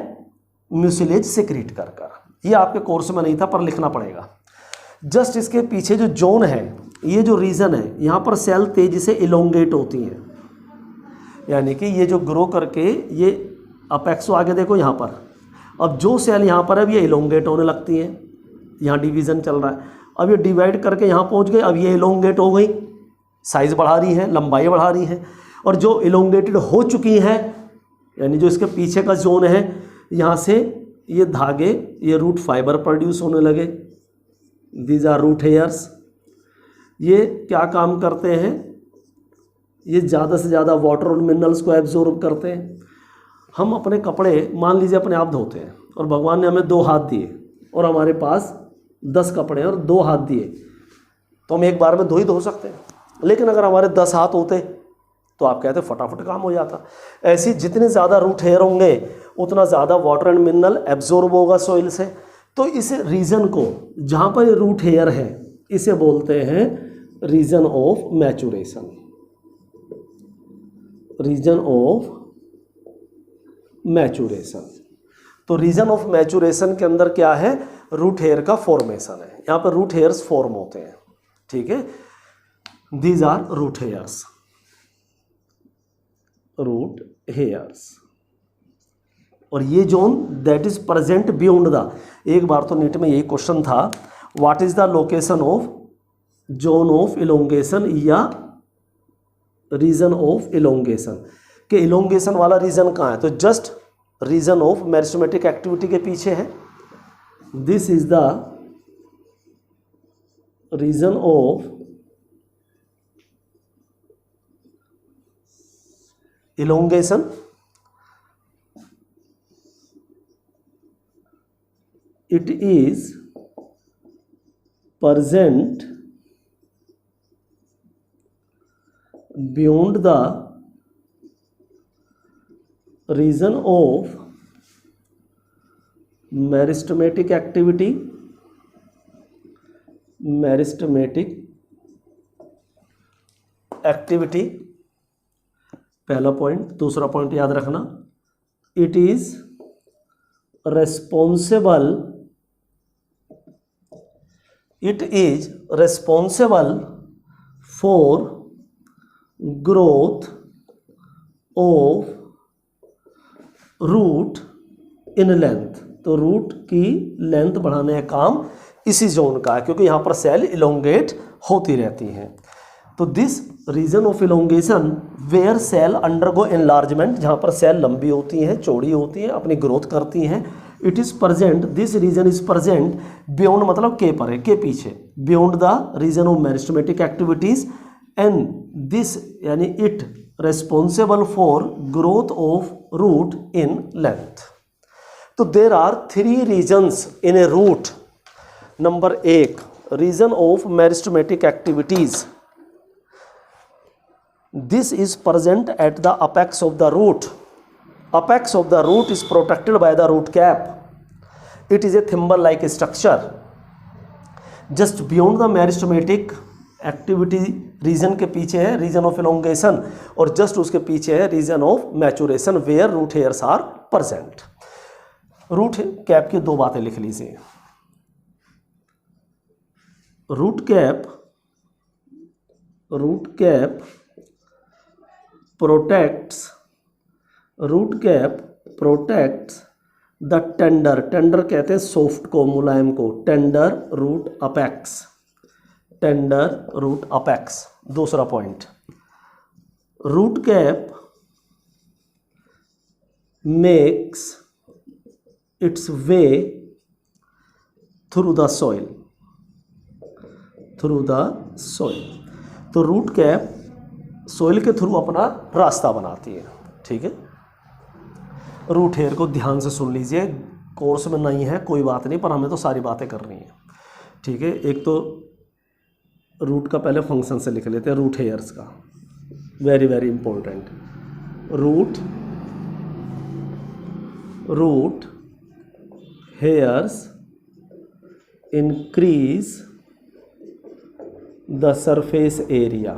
म्यूसिलेज सिक्रीट कर कर। ये आपके कोर्स में नहीं था पर लिखना पड़ेगा। जस्ट इसके पीछे जो जोन है, ये जो रीजन है, यहाँ पर सेल तेजी से इलोंगेट होती हैं, यानी कि ये जो ग्रो करके ये अपेक्सो आगे देखो यहाँ पर, अब जो सेल यहाँ पर है ये इलोंगेट होने लगती हैं। यहाँ डिवीज़न चल रहा है, अब ये डिवाइड करके यहाँ पहुँच गए, अब ये इलोंगेट हो गई, साइज़ बढ़ा रही है, लंबाई बढ़ा रही है। और जो इलोंगेटेड हो चुकी हैं, यानी जो इसके पीछे का जोन है, यहाँ से ये धागे, ये रूट फाइबर प्रोड्यूस होने लगे। These are root hairs. ये क्या काम करते हैं? ये ज़्यादा से ज़्यादा वाटर और मिनरल्स को एब्जॉर्ब करते हैं। हम अपने कपड़े मान लीजिए अपने आप धोते हैं और भगवान ने हमें 2 हाथ दिए और हमारे पास 10 कपड़े हैं और 2 हाथ दिए, तो हम एक बार में 2 ही धो सकते हैं। लेकिन अगर हमारे 10 हाथ होते तो आप कहते फटाफट काम हो जाता। ऐसी जितने ज़्यादा रूट हेयर होंगे उतना ज़्यादा वाटर एंड मिनरल एब्जॉर्ब होगा सॉइल से। तो इस रीजन को, जहाँ पर रूट हेयर है, इसे बोलते हैं region of maturation. Region of maturation. तो रीजन ऑफ मैचुरेशन के अंदर क्या है? रूट हेयर का फॉर्मेशन है। यहाँ पर रूट हेयर्स फॉर्म होते हैं, ठीक है। These are root hairs, root hairs. और ये zone that is present beyond the, एक बार तो नीट में यही क्वेश्चन था, what is the location of zone of elongation या रीजन ऑफ इलोंगेशन, कि इलोंगेशन वाला रीजन कहाँ है? तो just region of meristematic activity के पीछे है। This is the region of elongation. It is present beyond the region of meristematic activity, meristematic activity, पहला पॉइंट। दूसरा पॉइंट याद रखना, it is responsible, it is responsible for growth of root in length। तो root की length बढ़ाने का काम इसी जोन का है, क्योंकि यहाँ पर सेल इलोंगेट होती रहती हैं। तो this region of elongation where cell undergo enlargement, जहाँ पर सेल लंबी होती हैं, चौड़ी होती हैं, अपनी ग्रोथ करती हैं। It is present, this region is present beyond, मतलब के पर है, के पीछे, beyond the region of meristematic activities and this यानी it responsible for growth of root in length. तो there are 3 regions in a root. Number 1, region of meristematic activities. This is present at the apex of the root. Apex of the root is protected by the root cap. It is a thimble-like structure. Just beyond the meristematic activity region के पीछे है region of elongation और just उसके पीछे है region of maturation where root hairs are present. Root cap की 2 बातें लिख लीजिए। Root cap protects the tender, tender कहते हैं सॉफ्ट को, मुलायम को, tender root apex, tender root apex. दूसरा point, root cap makes its way through the soil, तो रूट कैप सॉइल के थ्रू अपना रास्ता बनाती है, ठीक है। रूट हेयर को ध्यान से सुन लीजिए, कोर्स में नहीं है कोई बात नहीं, पर हमें तो सारी बातें करनी है। ठीक है, एक तो रूट का पहले फंक्शन से लिख लेते हैं, रूट हेयर्स का, very very important. Root hairs increase the surface area,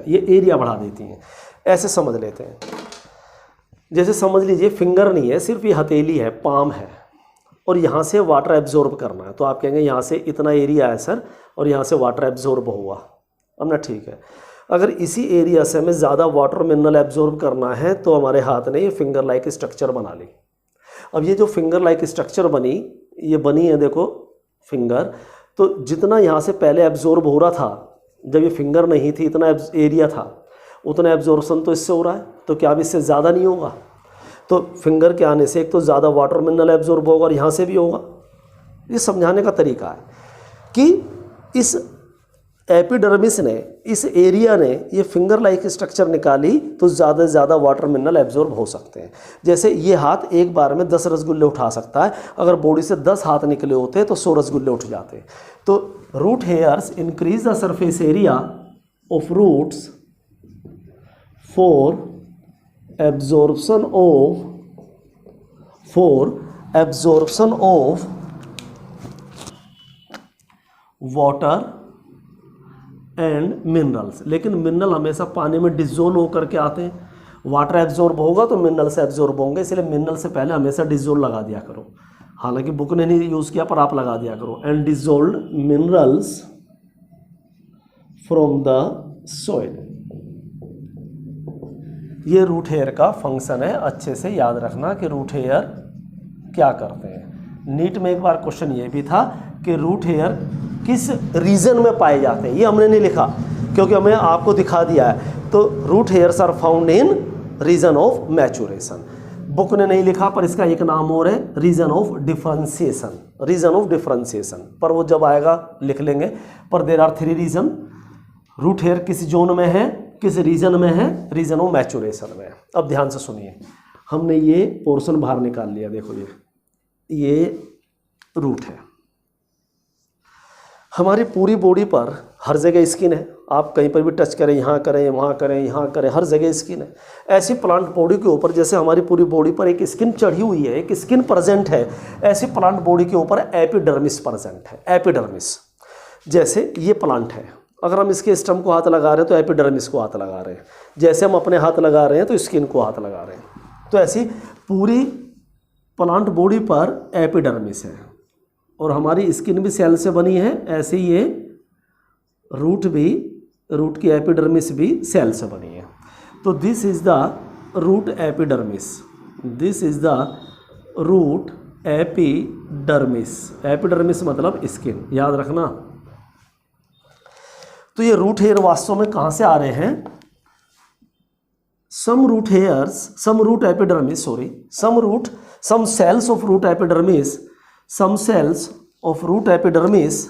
ये एरिया बढ़ा देती हैं, ऐसे समझ लेते हैं। जैसे समझ लीजिए फिंगर नहीं है, सिर्फ ये हथेली है, पाम है, और यहाँ से वाटर एब्जॉर्ब करना है, तो आप कहेंगे यहाँ से इतना एरिया है सर और यहाँ से वाटर एब्जॉर्ब हुआ, अब ना ठीक है। अगर इसी एरिया से हमें ज़्यादा वाटर मिनरल एब्जॉर्ब करना है तो हमारे हाथ ने ये फिंगर लाइक स्ट्रक्चर बना ली। अब ये जो फिंगर लाइक स्ट्रक्चर बनी, ये बनी है देखो फिंगर, तो जितना यहाँ से पहले एब्जॉर्ब हो रहा था, जब ये फिंगर नहीं थी इतना एरिया था, उतना एब्जॉर्प्शन तो इससे हो रहा है, तो क्या अब इससे ज़्यादा नहीं होगा? तो फिंगर के आने से एक तो ज़्यादा वाटर मिनरल एब्जॉर्ब होगा और यहाँ से भी होगा। ये समझाने का तरीका है कि इस एपिडर्मिस ने, इस एरिया ने ये फिंगर लाइक स्ट्रक्चर निकाली तो ज़्यादा से ज़्यादा वाटर मिनरल एब्जॉर्ब हो सकते हैं। जैसे ये हाथ एक बार में 10 रसगुल्ले उठा सकता है, अगर बॉडी से 10 हाथ निकले होते तो 100 रसगुल्ले उठ जाते। तो root hairs increase the surface area of roots for absorption of water and minerals. लेकिन मिनरल हमेशा पानी में डिजोल्व होकर के आते हैं, वाटर एब्जॉर्ब होगा तो मिनरल से एब्जॉर्ब होंगे, इसलिए मिनरल से पहले हमेशा डिजोल्व लगा दिया करो। हालांकि बुक ने नहीं यूज़ किया पर आप लगा दिया करो। And dissolve minerals from the soil, ये रूट हेयर का फंक्शन है। अच्छे से याद रखना कि रूट हेयर क्या करते हैं। नीट में एक बार क्वेश्चन ये भी था कि रूट हेयर किस रीजन में पाए जाते हैं, ये हमने नहीं लिखा क्योंकि हमें आपको दिखा दिया है। तो root hairs are found in region of maturation, book ने नहीं लिखा पर इसका एक नाम और है रीजन ऑफ डिफरेंशिएशन, पर वो जब आएगा लिख लेंगे। पर there are 3 region. Root hair किस जोन में है, किस रीजन में है, रीजन ऑफ मैचुरेशन में। अब ध्यान से सुनिए, हमने ये पोर्शन बाहर निकाल लिया, देखो ये रूट है। हमारी पूरी बॉडी पर हर जगह स्किन है, आप कहीं पर भी टच करें, यहाँ करें, वहाँ करें, यहाँ करें, हर जगह स्किन है। ऐसी प्लांट बॉडी के ऊपर जैसे हमारी पूरी बॉडी पर एक स्किन चढ़ी हुई है, एक स्किन प्रेजेंट है, ऐसी प्लांट बॉडी के ऊपर एपिडर्मिस प्रेजेंट है। एपिडर्मिस, जैसे ये प्लांट है, अगर हम इसके स्टम को हाथ लगा रहे हैं तो एपिडर्मिस को हाथ लगा रहे हैं, जैसे हम अपने हाथ लगा रहे हैं तो स्किन को हाथ लगा रहे हैं। तो ऐसी पूरी प्लांट बॉडी पर एपिडर्मिस है और हमारी स्किन भी सेल से बनी है, ऐसे ही ये रूट की एपिडर्मिस भी सेल से बनी है। तो this is the root epidermis, this is the root epidermis. Epidermis मतलब स्किन, याद रखना। तो ये रूट हेयर वास्तव में कहाँ से आ रहे हैं? some cells of root epidermis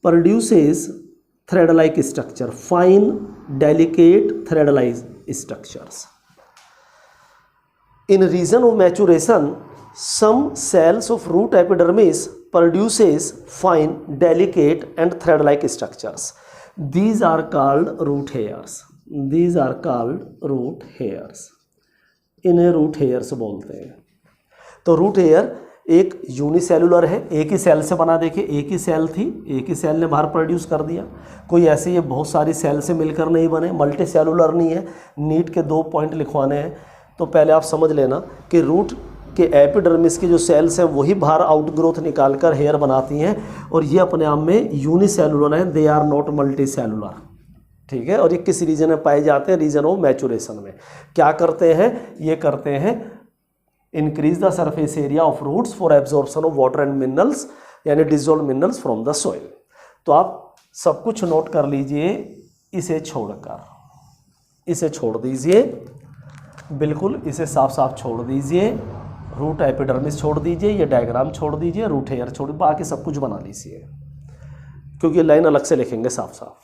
produces thread-like structure, fine, delicate thread-like structures. In region of maturation, some cells of root epidermis produces fine, delicate and thread-like structures. These are called root hairs. इन्हें root hairs बोलते हैं। तो root hair एक unicellular है, एक ही cell से बना। देखिए एक ही सेल थी, एक ही सेल ने बाहर प्रोड्यूस कर दिया। कोई ऐसे ये बहुत सारी सेल से मिलकर नहीं बने, मल्टी सेलुलर नहीं है। नीट के 2 पॉइंट लिखवाने हैं, तो पहले आप समझ लेना कि रूट के एपिडर्मिस की जो सेल्स हैं वही बाहर आउटग्रोथ निकालकर हेयर बनाती हैं, और ये अपने आप में यूनिसेलुलर हैं, they are not multicellular. ठीक है, और ये किस रीजन में पाए जाते हैं? रीजन ऑफ मैचुरेशन में। क्या करते हैं? ये करते हैं increase the surface area of roots for absorption of water and minerals, यानी dissolve minerals from the soil. तो आप सब कुछ नोट कर लीजिए, इसे छोड़कर, इसे छोड़ दीजिए, बिल्कुल इसे साफ साफ छोड़ दीजिए। रूट एपिडर्मिस छोड़ दीजिए, ये डायग्राम छोड़ दीजिए, रूट हेयर छोड़, बाकी सब कुछ बना लीजिए, क्योंकि लाइन अलग से लिखेंगे साफ साफ।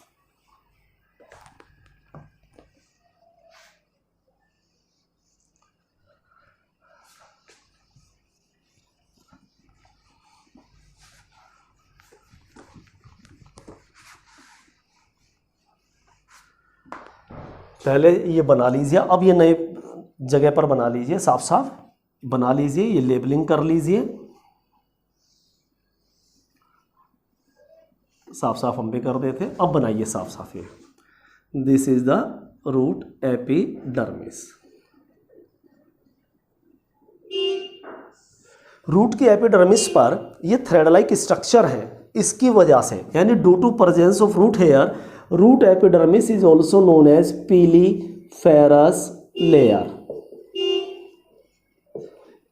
पहले ये बना लीजिए, अब ये नए जगह पर बना लीजिए, साफ साफ बना लीजिए, ये लेबलिंग कर लीजिए, साफ साफ हम भी कर देते। अब बनाइए साफ साफ ये, this is the root epidermis. रूट की एपिडर्मिस पर ये थ्रेड लाइक स्ट्रक्चर है, इसकी वजह से, यानी due to presence of root hair, root epidermis is also known as piliferous layer.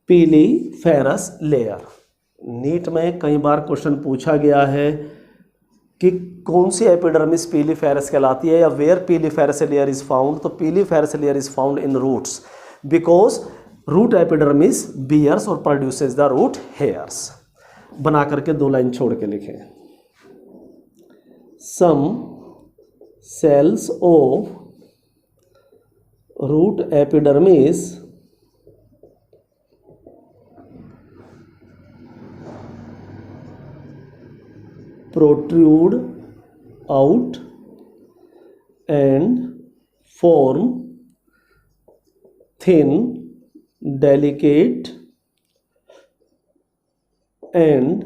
Piliferous layer. NEET में कई बार क्वेश्चन पूछा गया है कि कौन सी एपिडर्मिस पीलीफेरस कहलाती है, या where piliferous layer is found. तो piliferous layer is found in roots because root epidermis bears और प्रोड्यूसेस द रूट हेयर्स। बना करके 2 लाइन छोड़ के लिखें, some cells of root epidermis protrude out and form thin, delicate and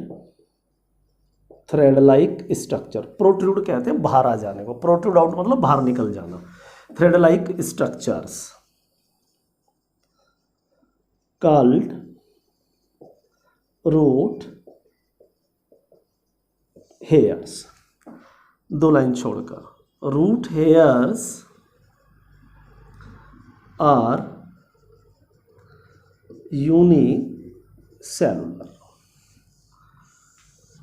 thread-like structure। protrude कहते हैं बाहर आ जाने को, protrude out मतलब बाहर निकल जाना। thread-like structures called root hairs. 2 line छोड़कर, root hairs are unicellular.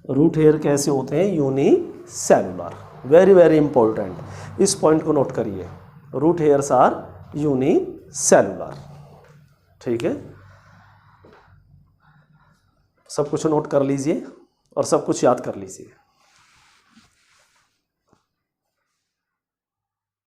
Root hair कैसे होते हैं? यूनिसेलुलर। वेरी वेरी इंपॉर्टेंट, इस पॉइंट को नोट करिए, रूट हेयर्स आर यूनिसेलुलर। ठीक है, सब कुछ नोट कर लीजिए और सब कुछ याद कर लीजिए।